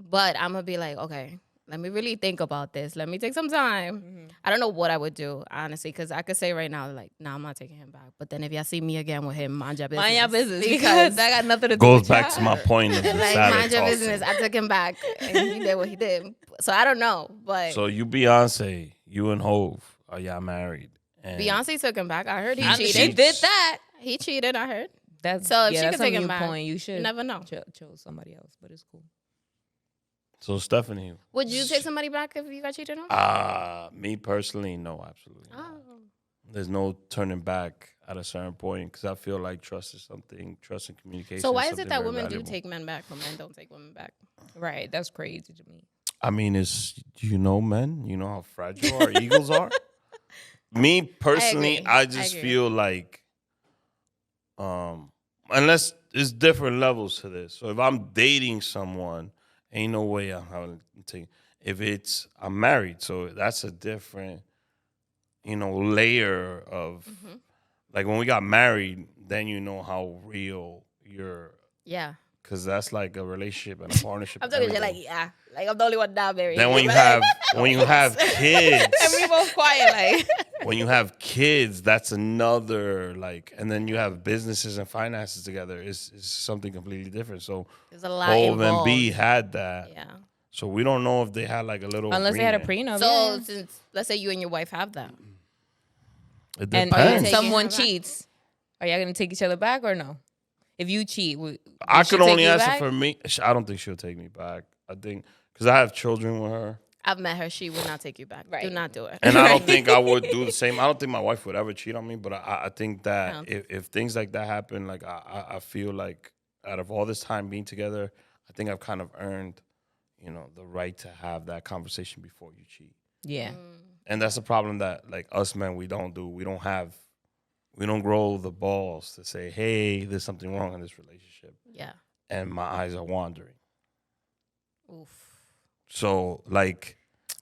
But I'm gonna be like, okay, let me really think about this. Let me take some time. I don't know what I would do, honestly, because I could say right now, like, nah, I'm not taking him back. But then if y'all see me again with him, mind your business. Mind your business because that got nothing to do Goes with back y'all. to my point of the like, salad mind your tossing. business. I took him back, and he did what he did. So I don't know, but So you Beyonce, you and Hove, are y'all married? And Beyonce took him back. I heard he They cheated. did that. He cheated, I heard. That's So if she that's could take a him new back, point. You should never know. chose somebody else, but it's cool. So Stephany, Would you take somebody back if you got cheated on? me personally, no, absolutely. Not. Oh. There's no turning back at a certain point because I feel like trust and communication. So why is is it something that very women valuable. do take men back, but men don't take women back? Right, that's crazy to me. I mean, men, you know how fragile our egos are. Me personally, agree. I I just agree. feel like, unless there's different levels to this. So if I'm dating someone, ain't no way I'm having to take. If I'm married, so that's a different, layer of, like when we got married, then you know how real you're, Yeah. because that's like a relationship and a partnership. I'm and talking shit everything. like, yeah. Like, I'm the only one now married. Then when you Like, have kids, And we both quiet, like when you have kids, that's another and then you have businesses and finances together. It's something completely different. So there's a lot Hov and involved. B had that. Yeah. So we don't know if they had like a little unless they had a agreement. prenup. So yeah. since, let's say you and your wife have that. It and depends. taking someone her back? cheats, are y'all gonna take each other back or no? If you cheat, I she can take only you answer back? for me. I don't think she'll take me back. I think because I have children with her. I've met her. She would not take you back. Right. Do not do it. And I don't think I would do the same. I don't think my wife would ever cheat on me, but I think I that don't if things like that happen, like I feel like out of all this time being together, I think I've kind of earned, the right to have that conversation before you cheat. Yeah. And that's a problem that like us men, we don't do. We don't grow the balls to say, hey, there's something wrong in this relationship. Yeah. And my eyes are wandering. Oof. So like,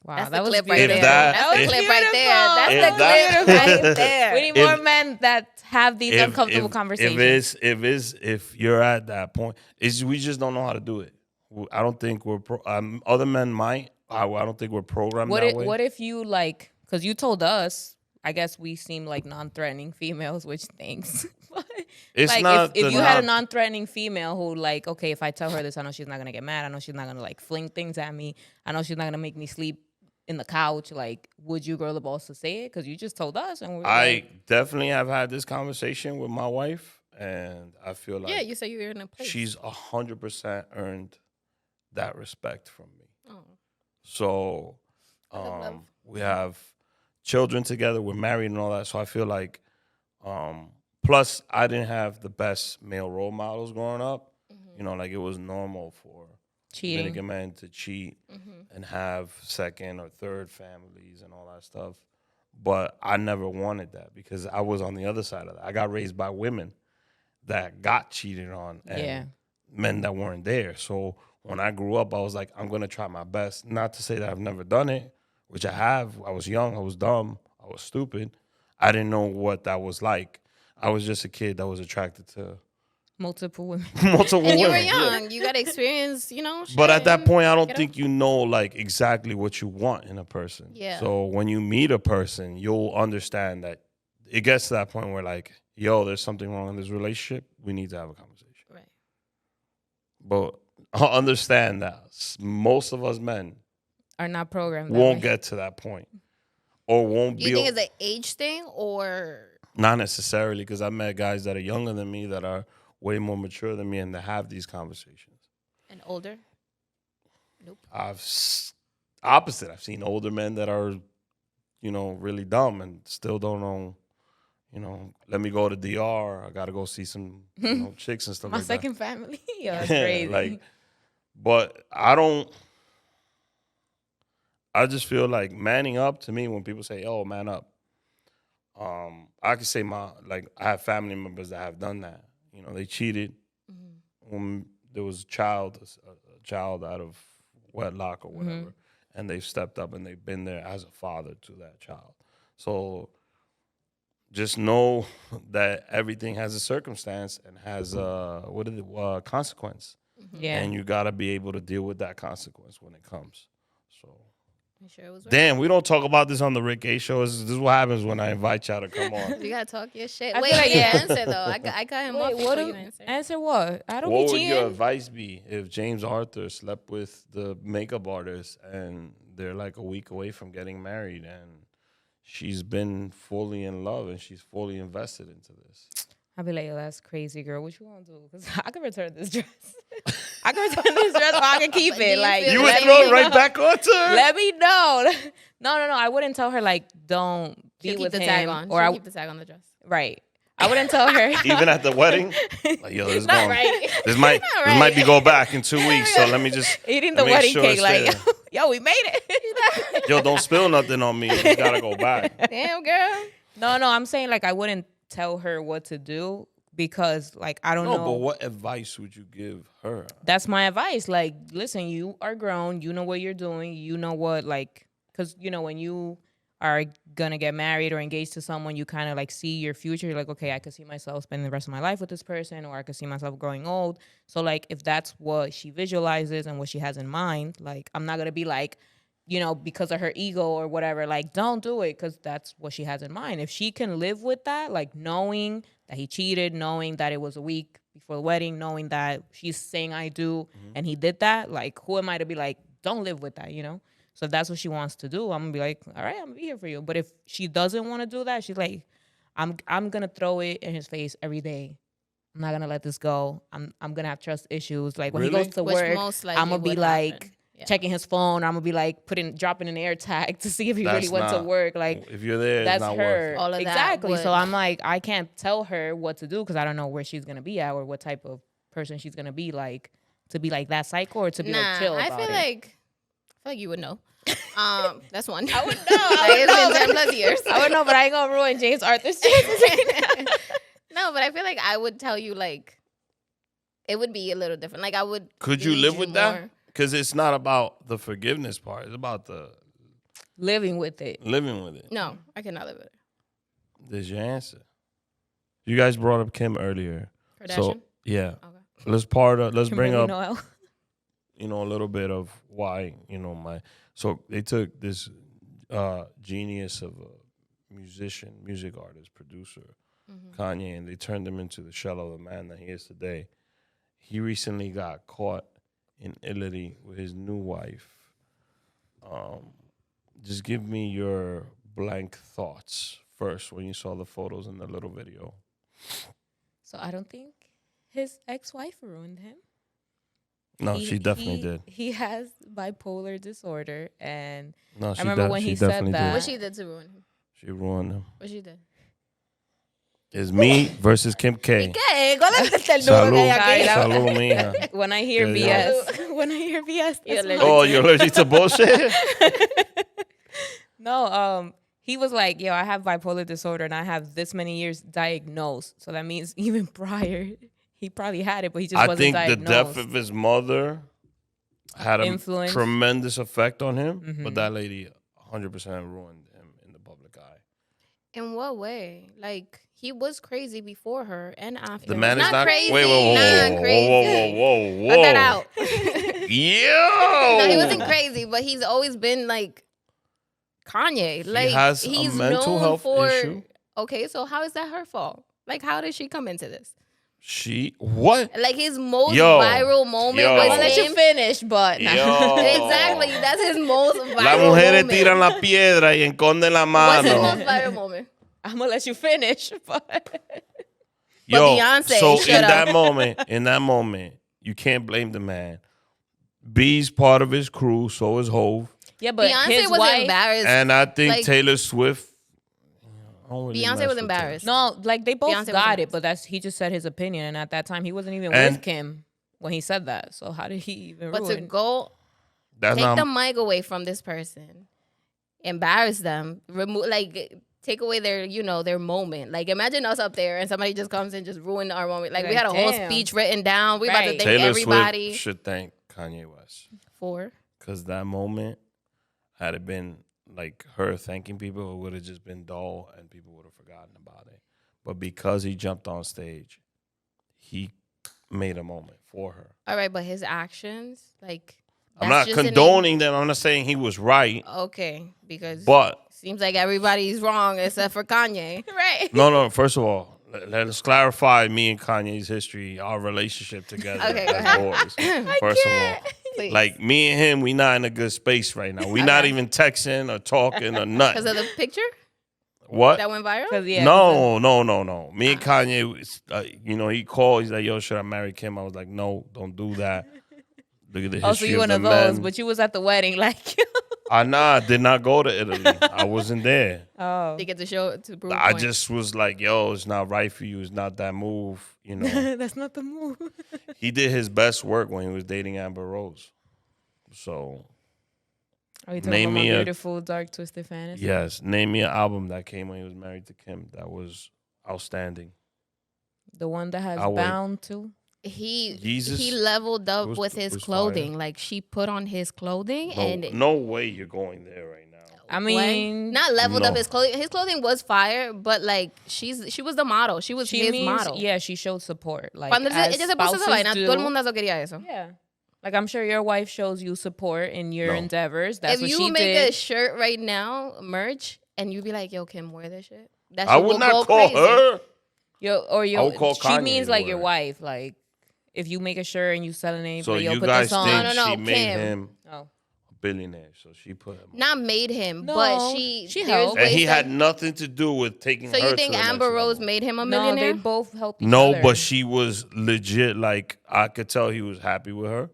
Wow, That's that the was clip right beautiful. If there. that- That's the if- clip right there. That's if the clip that- right there. We need If- more men that have these uncomfortable conversations. If you're at that point, we just don't know how to do it. I don't think we're other men might. I don't think we're programmed that way. What if you like? Because you told us. I guess we seem like non-threatening females, which stinks. But, It's like not if the you had a non- non-threatening female who like, okay, if I tell her this, I know she's not gonna get mad. I know she's not gonna like fling things at me. I know she's not gonna make me sleep in the couch. Like, would you grow the balls to say it? Because you just told us, and we're I like, definitely have had this conversation with my wife, and I feel like Yeah, you say you were in a place. she's 100% earned that respect from me. Oh. So love. we have children together. We're married and all that. So I feel like, plus I didn't have the best male role models growing up. Like it was normal for cheating. Dominican men to cheat and have second or third families and all that stuff. But I never wanted that because I was on the other side of that. I got raised by women that got cheated on and Yeah. men that weren't there. So when I grew up, I was like, I'm going to try my best. Not to say that I've never done it, which I have. I was young. I was dumb. I was stupid. I didn't know what that was like. I was just a kid that was attracted to Multiple women. multiple And you were women. Yeah. young. You got experience, But at that shit. point, I don't Get think you know like exactly what you want in a person. Yeah. So when you meet a person, you'll understand that it gets to that point where like, yo, there's something wrong in this relationship. We need to have a conversation. Right. But I understand that most of us men Are not programmed. that won't way. get to that point or won't Do be. you think it's an age thing or? Not necessarily, because I met guys that are younger than me that are way more mature than me and that have these conversations. And older? Nope. Opposite. I've seen older men that are, really dumb and still don't know, let me go to DR. I got to go see some chicks and stuff My like second family. Yo, that's that. crazy. But I just feel like manning up to me when people say, oh, man up. I could say I have family members that have done that. They cheated when there was a child out of wedlock or whatever, and they've stepped up and they've been there as a father to that child. So just know that everything has a circumstance and has consequence, Yeah. and you got to be able to deal with that consequence when it comes. So. You sure it was right? Damn, we don't talk about this on the Rick A show. This is what happens when I invite y'all to come on. You gotta talk your shit. I Wait, feel like yeah, answer though. I cut him off before you answer. Answer what? I don't What be would your cheating. advice be if James Arthur slept with the makeup artist and they're like a week away from getting married and she's been fully in love and she's fully invested into this? I'd be like, yo, that's crazy, girl. What you want to do? Because I can return this dress. I can return this dress or I can keep But do it. you Like, feel You would Let throw me it right know. back onto her? Let me know. No. I wouldn't tell her, like, don't be She'll keep with the him. tag on. Or She'll keep the tag on the dress. right. I wouldn't tell her. Even at the wedding? Like, yo, this, Not going, right. this might Not this might be right. go back in 2 weeks, so let me just Eating the make wedding sure cake, it's like, there. yo, we made it. Yo, don't spill nothing on me. You gotta go back. Damn, girl. No, I'm saying, like, I wouldn't tell her what to do because, like, I don't No, know. but what advice would you give her? That's my advice. Like, listen, you are grown. You know what you're doing. You know what, like, because, you know, when you are going to get married or engaged to someone, you kind of, like, see your future. You're like, okay, I could see myself spending the rest of my life with this person, or I could see myself growing old. So, like, if that's what she visualizes and what she has in mind, like, I'm not going to be like, you know, because of her ego or whatever, like, don't do it because that's what she has in mind. If she can live with that, like, knowing that he cheated, knowing that it was a week before the wedding, knowing that she's saying I do and he did that, like, who am I to be like, don't live with that, you know? So if that's what she wants to do, I'm going to be like, all right, I'm going to be here for you. But if she doesn't want to do that, she's like, I'm going to throw it in his face every day. I'm not going to let this go. I'm going to have trust issues. Like, when he Really? goes to Which work, most likely I'm going to be would like, happen. Yeah. checking his phone. I'm gonna be like dropping an air tag to see if he That's really went to not- work. Like, if you're there, it's that's not her. worth it. All of that Exactly. So would- I'm like, I can't tell her what to do because I don't know where she's gonna be at or what type of person she's gonna be like to be like that psycho or to be like chill I about feel it. like you would know. That's one. I would know. It's been 10 plus years. I would know, but I ain't gonna ruin James Arthur's chances right now. No, but I feel like I would tell you, like, it would be a little different. Like, I would. Could you lead live with that? more. Because it's not about the forgiveness part. It's about the Living with it. living with it. No, I cannot live with it. There's your answer. You guys brought up Kim earlier. Kardashian? So, yeah. Okay. Let's bring Kimberly up, Noel. a little bit of why, so they took this genius of a musician, music artist, producer, Kanye, and they turned him into the shell of the man that he is today. He recently got caught in Italy with his new wife. Just give me your blank thoughts first when you saw the photos in the little video. So I don't think his ex-wife ruined him. No, she definitely did. He has bipolar disorder, and No, she remember when she he said definitely that. What she did to ruin him? She ruined him. What she did? It's me versus Kim K. ¿Qué? ¿Cuál es el número que hay aquí? Salud, mija. when I hear Yeah, BS, when I hear BS, You're that's allergic my- Oh, you're allergic to bullshit? no, he was like, yo, I have bipolar disorder and I have this many years diagnosed. So that means even prior, he probably had it, but he just I wasn't think the diagnosed. death of his mother had a Influence. tremendous effect on him, but that lady 100% ruined him in the public eye. In what way? Like, he was crazy before her and after. The man is not crazy. Wait, whoa, Not crazy. whoa. Cut that out. Yo! No, he wasn't crazy, but he's always been like Kanye. Like, has a he's mental known health for. issue? Okay, so how is that her fault? Like, how did she come into this? What? Like, his most Yo. viral moment Yo. was I'll let you him. finish, but nah. Yo. Exactly, that's his most viral Las mujeres moment. tiran la piedra y esconden la What's his mano. most viral moment? I'm gonna let you finish, but Yo, Beyonce, so shut in that moment, you can't blame the man. B's part of his crew, so is Hove. yeah, but Beyonce his was wife, embarrassed. And I think Like- Taylor Swift. I don't really mess Beyonce was with embarrassed. no, like they both Beyonce was got it, embarrassed. but he just said his opinion, and at that time he wasn't even And- with Kim when he said that. So how did he even But to ruin? go That's take not. the mic away from this person, embarrass them, remove, like, take away their, their moment. Like, imagine us up there and somebody just comes and just ruin our moment. Like, we Like, had a whole damn. speech written down. We about to Right. thank Taylor everybody Swift should thank Kanye West. for. Because that moment, had it been like her thanking people, it would have just been dull and people would have forgotten about it. But because he jumped on stage, he made a moment for her. All right, but his actions, like, I'm That's not just an condoning them. I'm not saying he was right, Okay, because but seems like everybody's wrong except for Kanye. Right. no. First of all, let's clarify me and Kanye's history, our relationship together Okay, go as boys. First of all, Please. like me and him, we not in a good space right now. We not even texting or talking or Because nothing. of the picture What? that went viral? 'Cause, yeah, No. Me and Kanye, he called. He's like, "Yo, should I marry Kim?" I was like, "No, don't do that." Look at the Oh, so history you of one the of those, men. but you was at the wedding, like. I did not go to Italy. I wasn't there. Oh, They get to show to prove. I point. just was like, "Yo, it's not right for you. It's not that move." You know, that's not the move. he did his best work when he was dating Amber Rose. So Are you talking Name about my me a- beautiful dark twisted fantasy? yes, name me an album that came when he was married to Kim that was outstanding. The one that has I'll wait. Bound to. Jesus He leveled up was- with his was clothing. fire. Like she put on his clothing No, and no way you're going there right now. I What? mean, not leveled up No. his clothing. His clothing was fire, but like she was the model. She was she his means, model. yeah, she showed support. Like, Cuando as ella se puso esa spouses vaina, do. todo el mundo quería eso. Yeah. Like, I'm sure your wife shows you support in your No. endeavors. That's If what you she make did. a shirt right now, merch, and you be like, "Yo, Kim, wear this shit." That I shit would will not go call crazy. her. Your, I would call she Kanye means to like your wear it. wife. Like, if you make a shirt and you selling it, So like, yo, you put guys this on. think No, she made Kim. him Oh. a billionaire? So she put him. on. Not made him, No, but she there's helped. And ways he that- had nothing to do with taking So her you think to the Amber next Rose level. made him a No, millionaire? they both helped each No, other. but she was legit. Like I could tell he was happy with her,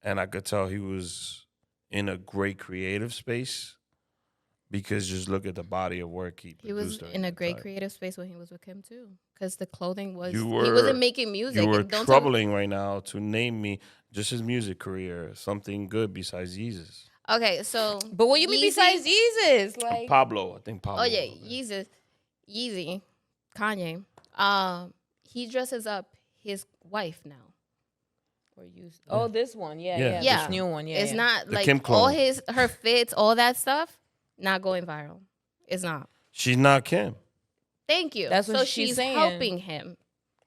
and I could tell he was in a great creative space. Because just look at the body of work he He was produced during in a that great time. creative space when he was with Kim too, because the clothing was. You he were- wasn't making music. You were and don't tell- troubling right now to name me just his music career, something good besides Yeezus. Okay, so. But what you mean Yeezy- besides Jesus? Like, Pablo, I think Pablo. Oh yeah, was there. Yeezy, Kanye. He dresses up his wife now. or you, oh, this one, yeah, Yeah. yeah, Yeah. this new one, yeah. It's yeah. not The like Kim all clone. her fits, all that stuff, not going viral. It's not. She's not Kim. Thank you. That's what so she's she's saying. helping him.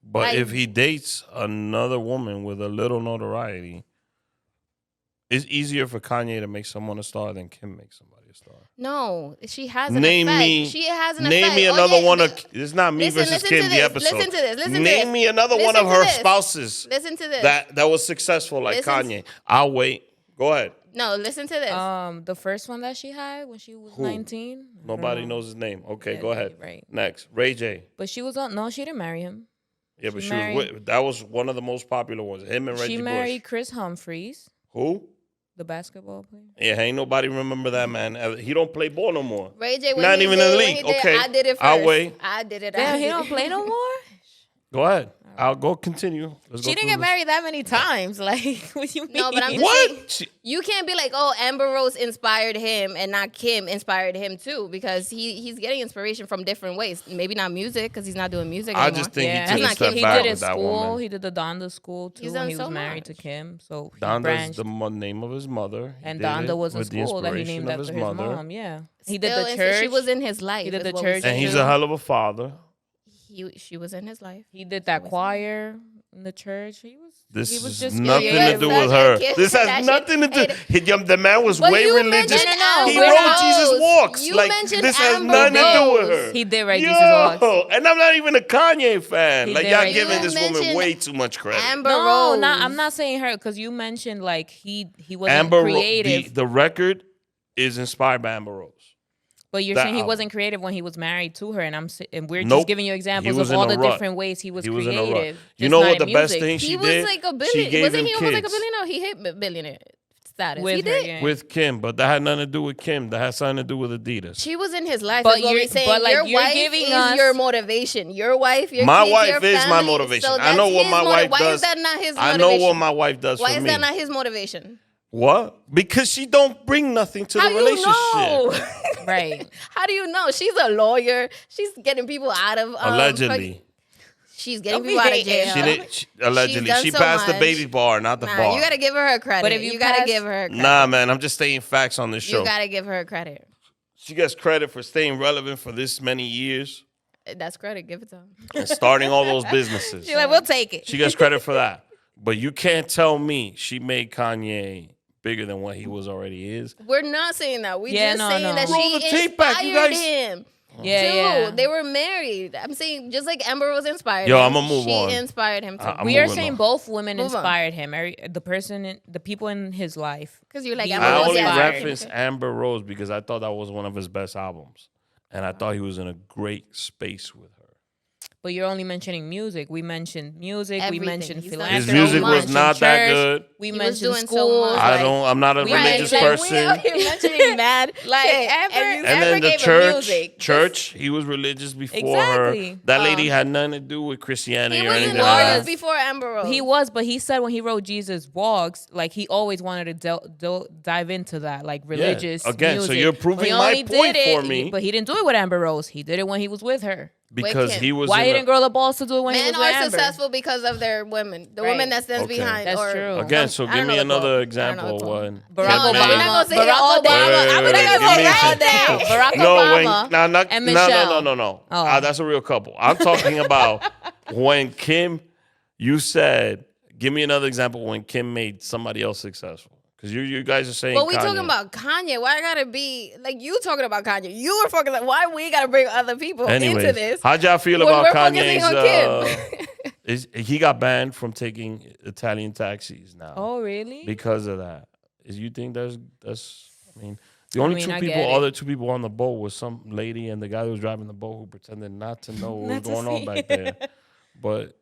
But Like- if he dates another woman with a little notoriety, it's easier for Kanye to make someone a star than Kim make somebody a star. No, she has an Name effect. me. She has an Name effect. me Oh, another yeah, one of. It's not me listen, versus listen Kim. to The this, episode. listen to this, listen to Name this. me another one Listen of to her this. spouses Listen to this. that was successful like Listen Kanye. I'll wait. Go ahead. No, listen to this. The first one that she had when she was Who? 19. I don't Nobody know. knows his name. Okay, Yeah, go ahead. right. Next, Ray J. But she was on. No, she didn't marry him. Yeah, but She she was married- with, that was one of the most popular ones. Him and Reggie She married Bush. Chris Humphries, Who? the basketball player. Yeah, ain't nobody remember that man. He don't play ball no more. Ray J, when not he even did, in the when league. he did, Okay, I did it first. I'll wait. I did it. Damn, I he did don't it. play no more. Go ahead. I'll go continue. Let's She go didn't through get this. married that many times. Like, what you mean? No, but I'm just What? She- You can't be like, oh, Amber Rose inspired him and not Kim inspired him too, because he's getting inspiration from different ways. Maybe not music because he's not doing music I anymore. just think Yeah, he took a not step Kim. he back did with his that school. woman. He did the Donda school too He's when done he was so married to much. Kim. So he Donda's branched. the name of his mother. He And did Donda it was a with the school that he inspiration named of after his mother. mom. Yeah, he Still, did the church. She was in his life. He did is the what we church. say. And he's too. a hell of a father. She was in his life. He did that choir in the church. He was. This he was is just nothing giving to it- do such with a her. kid. This That has shit- nothing to do. The man was But way you religious. mentioned He Amber wrote Rose. Jesus Walks. You like mentioned this has Amber nothing to do with Rose. her. He did write Yo, Jesus Walks. and I'm not even a Kanye fan. He Like did y'all write giving Jesus this Walks. woman You way mentioned too much credit. Amber No, Rose. I'm not saying her because you mentioned like he wasn't Amber Ro- creative. the record is inspired by Amber Rose. But you're that saying he album. wasn't creative when he was married to her, and we're Nope. just giving you He examples was of in all a the rut. different ways he was He was in a rut. creative. You just know not what in the best music. thing He she was did? like a She billionaire. gave Wasn't him he almost like a kids. billionaire? He hit billionaire status. With He her, did. yeah. With Kim, but that had nothing to do with Kim. That had something to do with Adidas. She was in his life. But But what you're- we're saying. but, like, your you're wife giving is us- your motivation. Your wife, your My kids, wife your is my family. motivation. So I know that's what his my wife Why does. is that not his I motivation? know what my wife does Why for is me. that not his motivation? What? Because she don't bring nothing to How the you relationship. know? Right. How do you know? She's a lawyer. She's getting people out of Allegedly. She's getting Don't people be out of hating. jail. She did, allegedly. done She so passed the much. baby bar, not the Nah, bar. you gotta give her her credit. But if you gotta pass- give her her credit. Nah, man, I'm just stating facts on this show. You gotta give her her credit. She gets credit for staying relevant for this many years That's credit. Give it to her. and starting all those businesses. She's like, we'll take it. She gets credit for that. But you can't tell me she made Kanye bigger than what he was already is. We're not saying that. We Yeah, just no, saying no. that Roll the she tape back, you inspired guys. him. Yeah, too. yeah. They were married. I'm saying just like Amber Rose inspired Yo, him. I'ma move on. She inspired him too. I'm We are moving saying on. both women Move on. inspired him. The people in his life. Because you're like He Amber I was Rose. only yeah, inspired. referenced Amber Rose because I thought that was one of his best albums. And I thought he was in a great space with her. But you're only mentioning music. We mentioned music. We Everything. mentioned He's done philanthropy. His music we was mentioned not that church, good. We He was mentioned doing so schools. much. I'm not a we religious mentioned- person. You're mentioning mad. Like, shit. Amber- And you And never then the gave him music. church, he was religious before Exactly. her. That lady had nothing to do with Christianity He or was anything in like artists that. before Amber Rose. He was, but he said when he wrote Jesus Walks, like he always wanted to dive into that, like religious Again, so music. you're But proving he my only point did for me. But he didn't do it with Amber Rose. He did it when he was with her. Because Kim. he was Why in he a- didn't grow the balls to do it when he Men was with are Amber? successful because of their women. The Right. woman that stands Okay. behind. That's or true. Again, so I don't give know me the another quote. I don't know example the of quote. one. Barack No, Obama. but we're not gonna say it Barack all day. Obama. I'm not Wait, gonna give say me it all a- day. Barack No, Obama and Michelle. no. Oh. That's a real couple. I'm talking about when Kim, you said, give me another example when Kim made somebody else successful. Because you guys are saying But we Kanye. talking about Kanye. Why I gotta be like you talking about Kanye? You were fucking like why we gotta bring other people Anyways, into this? how'd y'all feel when about we're focusing Kanye's? on Kim. He got banned from taking Italian taxis now Oh, really? because of that. You think that's? I mean, the only I two get people, it. other two people on the boat was some lady and the guy who was driving the boat who pretended not to know what was Not to going on see. back there. But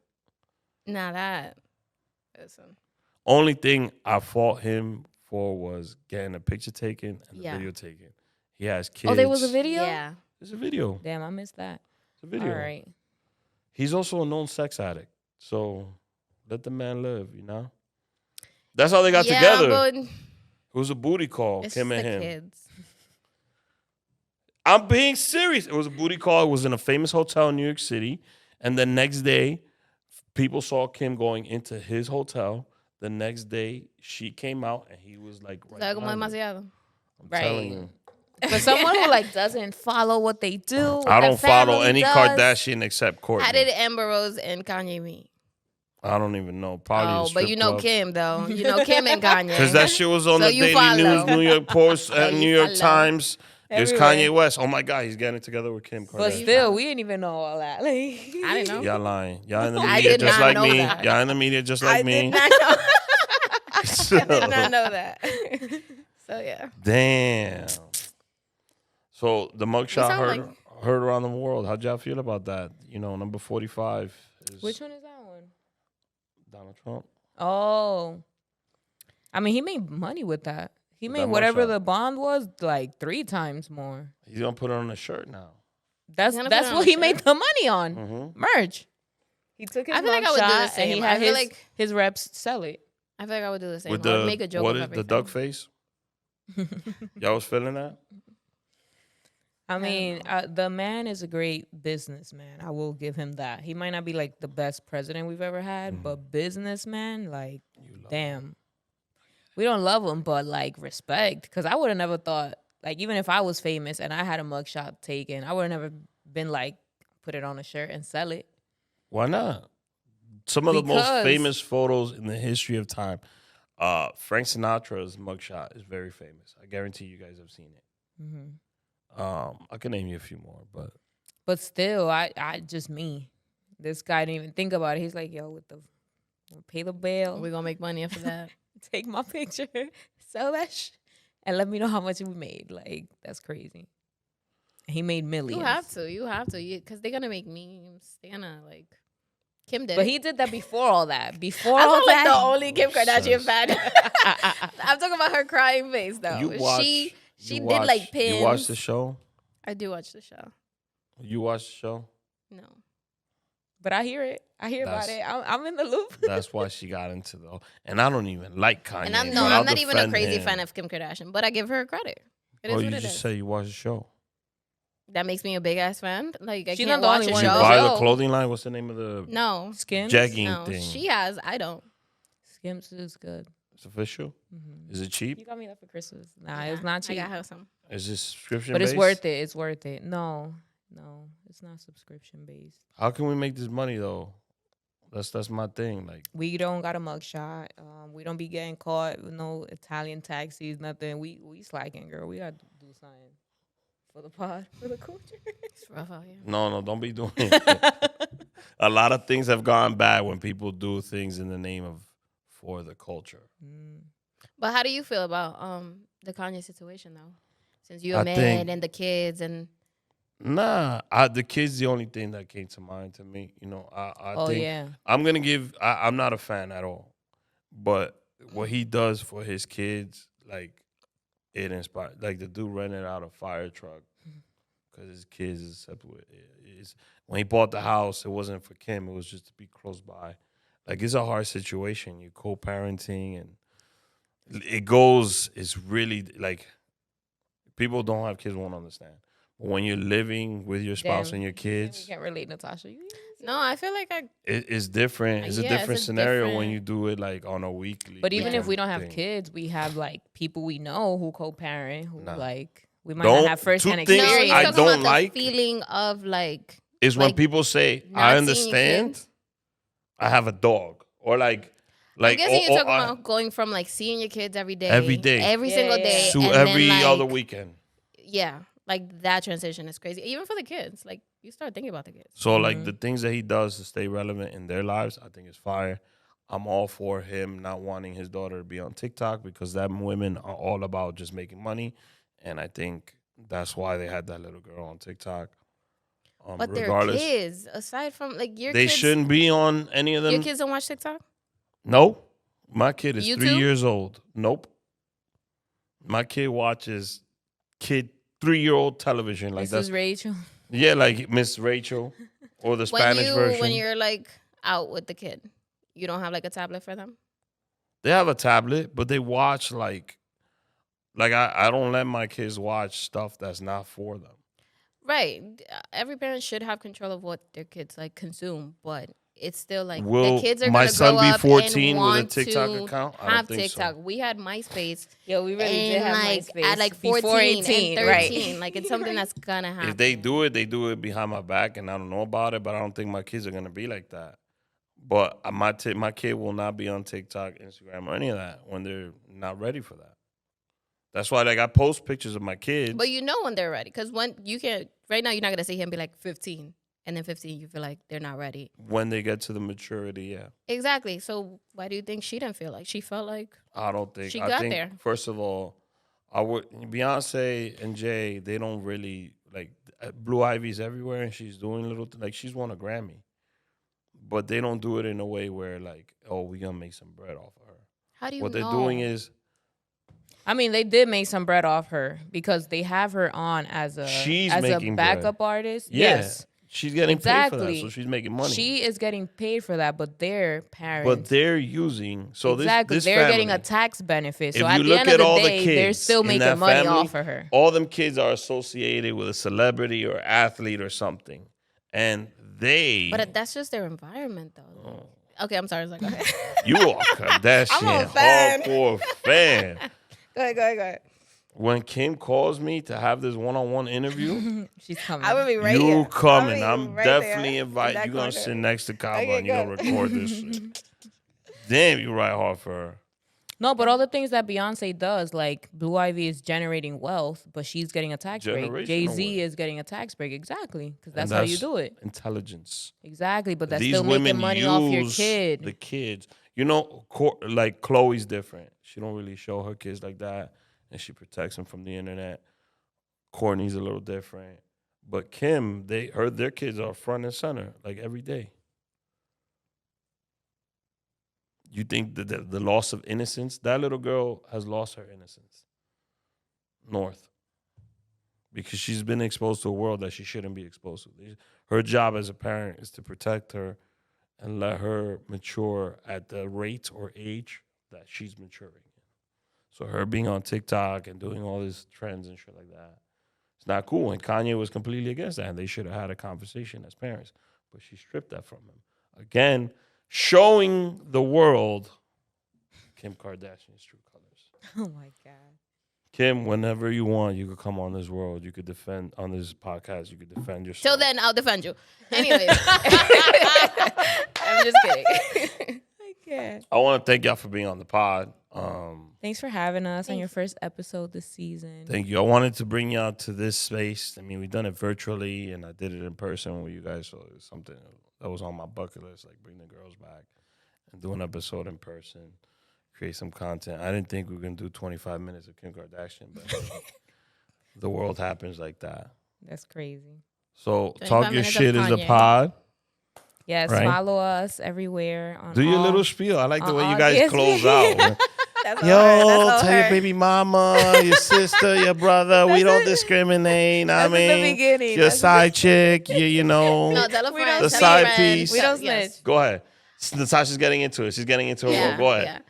Nah, that. Listen. only thing I fought him for was getting a picture taken and Yeah. the video taken. He has kids. Oh, there was a video? Yeah. There's a video. Damn, I missed that. It's a video. All right. He's also a known sex addict. So let the man live, you know? That's how they got together. But It was a booty call, it's Kim just and the him. kids. I'm being serious. It was a booty call. It was in a famous hotel in New York City. And the next day, people saw Kim going into his hotel. The next day, she came out and he was like, right Algo behind her. demasiado. I'm Right. telling you. For someone who like doesn't follow what they do, what I their don't follow family any does. Kardashian except Kourtney. How did Amber Rose and Kanye meet? I don't even know. Probably Oh, but you know Kim though. You know Kim and Kanye. Because that shit was on So the you Daily follow. News, New York Post, So and you New York follow. Times. There's Everywhere. Kanye West. Oh my God, he's getting together with Kim Kardashian. But still, we didn't even know all that. Like, I didn't know. Y'all lying. Y'all in the I media did just not like know me. that. Y'all in the media just I like me. did not know. So- I did not know that. So yeah. Damn. So the mugshot sound heard around the world. How'd y'all feel about that? You know, number 45 is which one is that one? Donald Trump. Oh, I mean, he made money with that. He With made that whatever mugshot. the bond was like 3 times more. He's gonna put it on a shirt now. That's gonna put that's it on what a he made shirt? the money on. Mm-hmm. Merch. He took his I feel like I would do the mugshot and same. he I had feel his like- his reps sell it. I feel like I would do the same. With I would the make a joke what of is everything. the duck face? Y'all was feeling that? I mean, the man is a great businessman. I will give him that. He might not be like the best president we've ever had, but businessman, like, damn. We don't love him, but like respect. Because I would have never thought, like, even if I was famous and I had a mugshot taken, I would have never been like, put it on a shirt and sell it. Why not? Some of the most Because- famous photos in the history of time. Frank Sinatra's mugshot is very famous. I guarantee you guys have seen it. Mm-hmm. I can name you a few more, but But still, I just me. This guy didn't even think about it. He's like, yo, pay the bill, We're gonna make money after that. take my picture, sell that and let me know how much we made. Like, that's crazy. He made millions. You have to, because they're gonna make memes. They're gonna like Kim did. But it. he did that before all that. Before I all feel like the that. only Kim Kardashian Obsessed. fan. I'm talking about her crying face though. you watch. she you did watch- like pins. You watch the show? I do watch the show. You watch the show? No. But I hear it. I hear about That's- it. I'm in the loop. That's why she got into the. And I don't even like Kanye. And I'm but I'll not even a defend crazy him. fan of Kim Kardashian, but I give her credit. It is Oh, what you it just is. say you watch the show. That makes me a big ass fan. Like I She's can't not the watch only a one. You show. buy Joe. the clothing line. What's the name of the No, Skims. jegging no, thing? she has. I don't. Skims is good. It's official. Is it cheap? You got me that for Christmas. Nah, it's not cheap. I got her some. Is this subscription? But it's based? worth it. It's worth it. No, it's not subscription based. How can we make this money though? That's my thing. Like, We don't got a mugshot. We don't be getting caught with no Italian taxis, nothing. We slacking, girl. We got to do something for the pod, for the culture. It's rough out here. no, don't be doing it. A lot of things have gone bad when people do things in the name of for the culture. But how do you feel about the Kanye situation though? Since you're I a man think- and the kids and Nah, the kid's the only thing that came to mind to me. You know, I Oh, think yeah. I'm gonna give. I'm not a fan at all, but what he does for his kids, like, it inspired. Like, the dude rented out a fire truck because his kids is separate. When he bought the house, it wasn't for Kim. It was just to be close by. Like, it's a hard situation. You're co-parenting, and it goes. It's really like people don't have kids won't understand. But when you're living with your spouse Damn. and your You kids, can't relate, Natasha. no, I feel like it's different. It's a Yeah, it's different a scenario when different- you do it like on a weekly. But even if we don't have thing. kids, we have like people we know who co-parent, who Nah. like we might Don't- not have firsthand two things no, experience. you're I talking don't about like- the feeling of like is when like, people say, not "I seeing your understand." kids. I have a dog, or like, I'm guessing you're talking I- about going from like seeing your kids every day, Every day. every Yeah, single yeah, day, yeah. to and every then, like, other weekend. Yeah, like that transition is crazy. Even for the kids, like you start thinking about the kids. So like the things that he does to stay relevant in their lives, I think is fire. I'm all for him not wanting his daughter to be on TikTok because them women are all about just making money, and I think that's why they had that little girl on TikTok. But they're Regardless, kids. Aside from like your they kids, shouldn't be on any of them. your kids don't watch TikTok. No, my kid is You 3 too? years old. Nope, my kid watches 3-year-old television like This that's is Rachel. yeah, like Miss Rachel or the Spanish version. When you're like out with the kid, you don't have like a tablet for them. They have a tablet, but they watch like I don't let my kids watch stuff that's not for them. Right. Every parent should have control of what their kids like consume, but it's still like Will the kids are my gonna son grow be up 14 and with a want TikTok to account? I don't have think so. TikTok. We had MySpace. Yo, we really did And have like MySpace at like 14 before 18, and 13, right? like it's something that's gonna happen. If they do it behind my back, and I don't know about it. But I don't think my kids are gonna be like that. But my kid will not be on TikTok, Instagram, or any of that when they're not ready for that. That's why, like, I post pictures of my kids. But you know when they're ready, because when you can't right now, you're not gonna see him be like 15, and then 15, you feel like they're not ready. when they get to the maturity, yeah. Exactly. So why do you think she didn't feel like she felt like? I don't think She I got think, there. First of all, I would Beyonce and Jay. They don't really like Blue Ivy's everywhere, and she's doing little like she's won a Grammy, but they don't do it in a way where like, oh, we gonna make some bread off of her. How do you What know? they're doing is I mean, they did make some bread off her because they have her on as a She's as a making backup bread. artist. yeah, Yes, she's getting paid for that, Exactly. so she's making money. she is getting paid for that, but their parents, but they're using so exactly, this they're getting a family, tax benefit. So if at you the look end at of the all the day, they're kids still in making that money family, off of her. all them kids are associated with a celebrity or athlete or something, and they. But that's just their environment, though. Okay, I'm sorry. Go ahead. You are Kardashian I'm a fan. hardcore fan. Go ahead. When Kim calls me to have this one-on-one interview, She's coming. I would be right you here. coming. I'll be I'm right definitely there, inviting in that you. Gonna corner. sit next to Kaba Okay, and you gonna record this shit. Damn, you ride hard for her. No, but all the things that Beyonce does, like Blue Ivy is generating wealth, but she's getting a tax break. Generational Jay-Z wealth. is getting a tax break. Exactly. Because And that's how you do it. Intelligence. Exactly. But that's These still women making money off your use kid. the kids. You know, like Chloe's different. She don't really show her kids like that, and she protects them from the internet. Courtney's a little different, but Kim, their kids are front and center like every day. You think that the loss of innocence? That little girl has lost her innocence. North. Because she's been exposed to a world that she shouldn't be exposed to. Her job as a parent is to protect her and let her mature at the rate or age that she's maturing in. So her being on TikTok and doing all these trends and shit like that, it's not cool. And Kanye was completely against that, and they should have had a conversation as parents. But she stripped that from him. Again, showing the world Kim Kardashian's true colors. Oh my God. Kim, whenever you want, you could come on this world. You could defend on this podcast. You could defend yourself. Till then, I'll defend you. Anyways, I'm just kidding. I can't. I want to thank y'all for being on the pod. Thanks for having us on your first episode this season. Thank you. I wanted to bring y'all to this space. I mean, we've done it virtually, and I did it in person with you guys. So it's something that was on my bucket list, like bring the girls back and do an episode in person, create some content. I didn't think we were going to do 25 minutes of Kim Kardashian, but the world happens like that. That's crazy. So 25 Talk Your minutes of Shit is the Kanye. pod. Yes, Right. follow us everywhere. On Do your all- little spiel. I like the on way you all guys DSP. close out. man. That's all Yo, her. That's all tell your her. baby mama, your sister, your brother, we don't discriminate. I That's in the mean, beginning. your That's- side chick, you know, No, tell a We friend. don't the tell a side friend. piece. We don't Yes. snitch. Go ahead. Natasha's getting into it. She's getting into her role. Go ahead.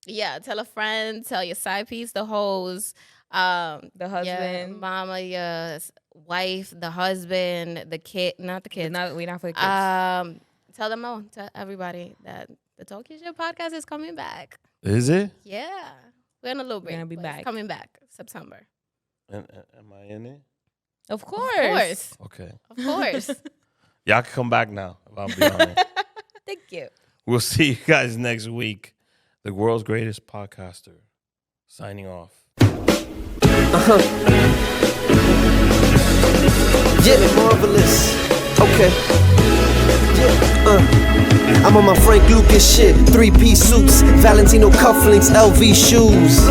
Yeah. Tell a friend. Tell your side piece, the hoes. The Your husband. mama, your wife, the husband, the kid, not the kids. We not for the kids. Tell them all, tell everybody that the Talk Your Shit podcast is coming back. Is it? Yeah, we're in a little break. gonna be but back. It's coming back September. Am I in it? Of course. Of course, Okay. of course. Y'all can come back now if I'll be on it. Thank you. We'll see you guys next week. The world's greatest podcaster signing off. Yeah, marvelous. Okay. Yeah, I'm on my Frank Lucas shit. 3-piece suits, Valentino cufflinks, LV shoes.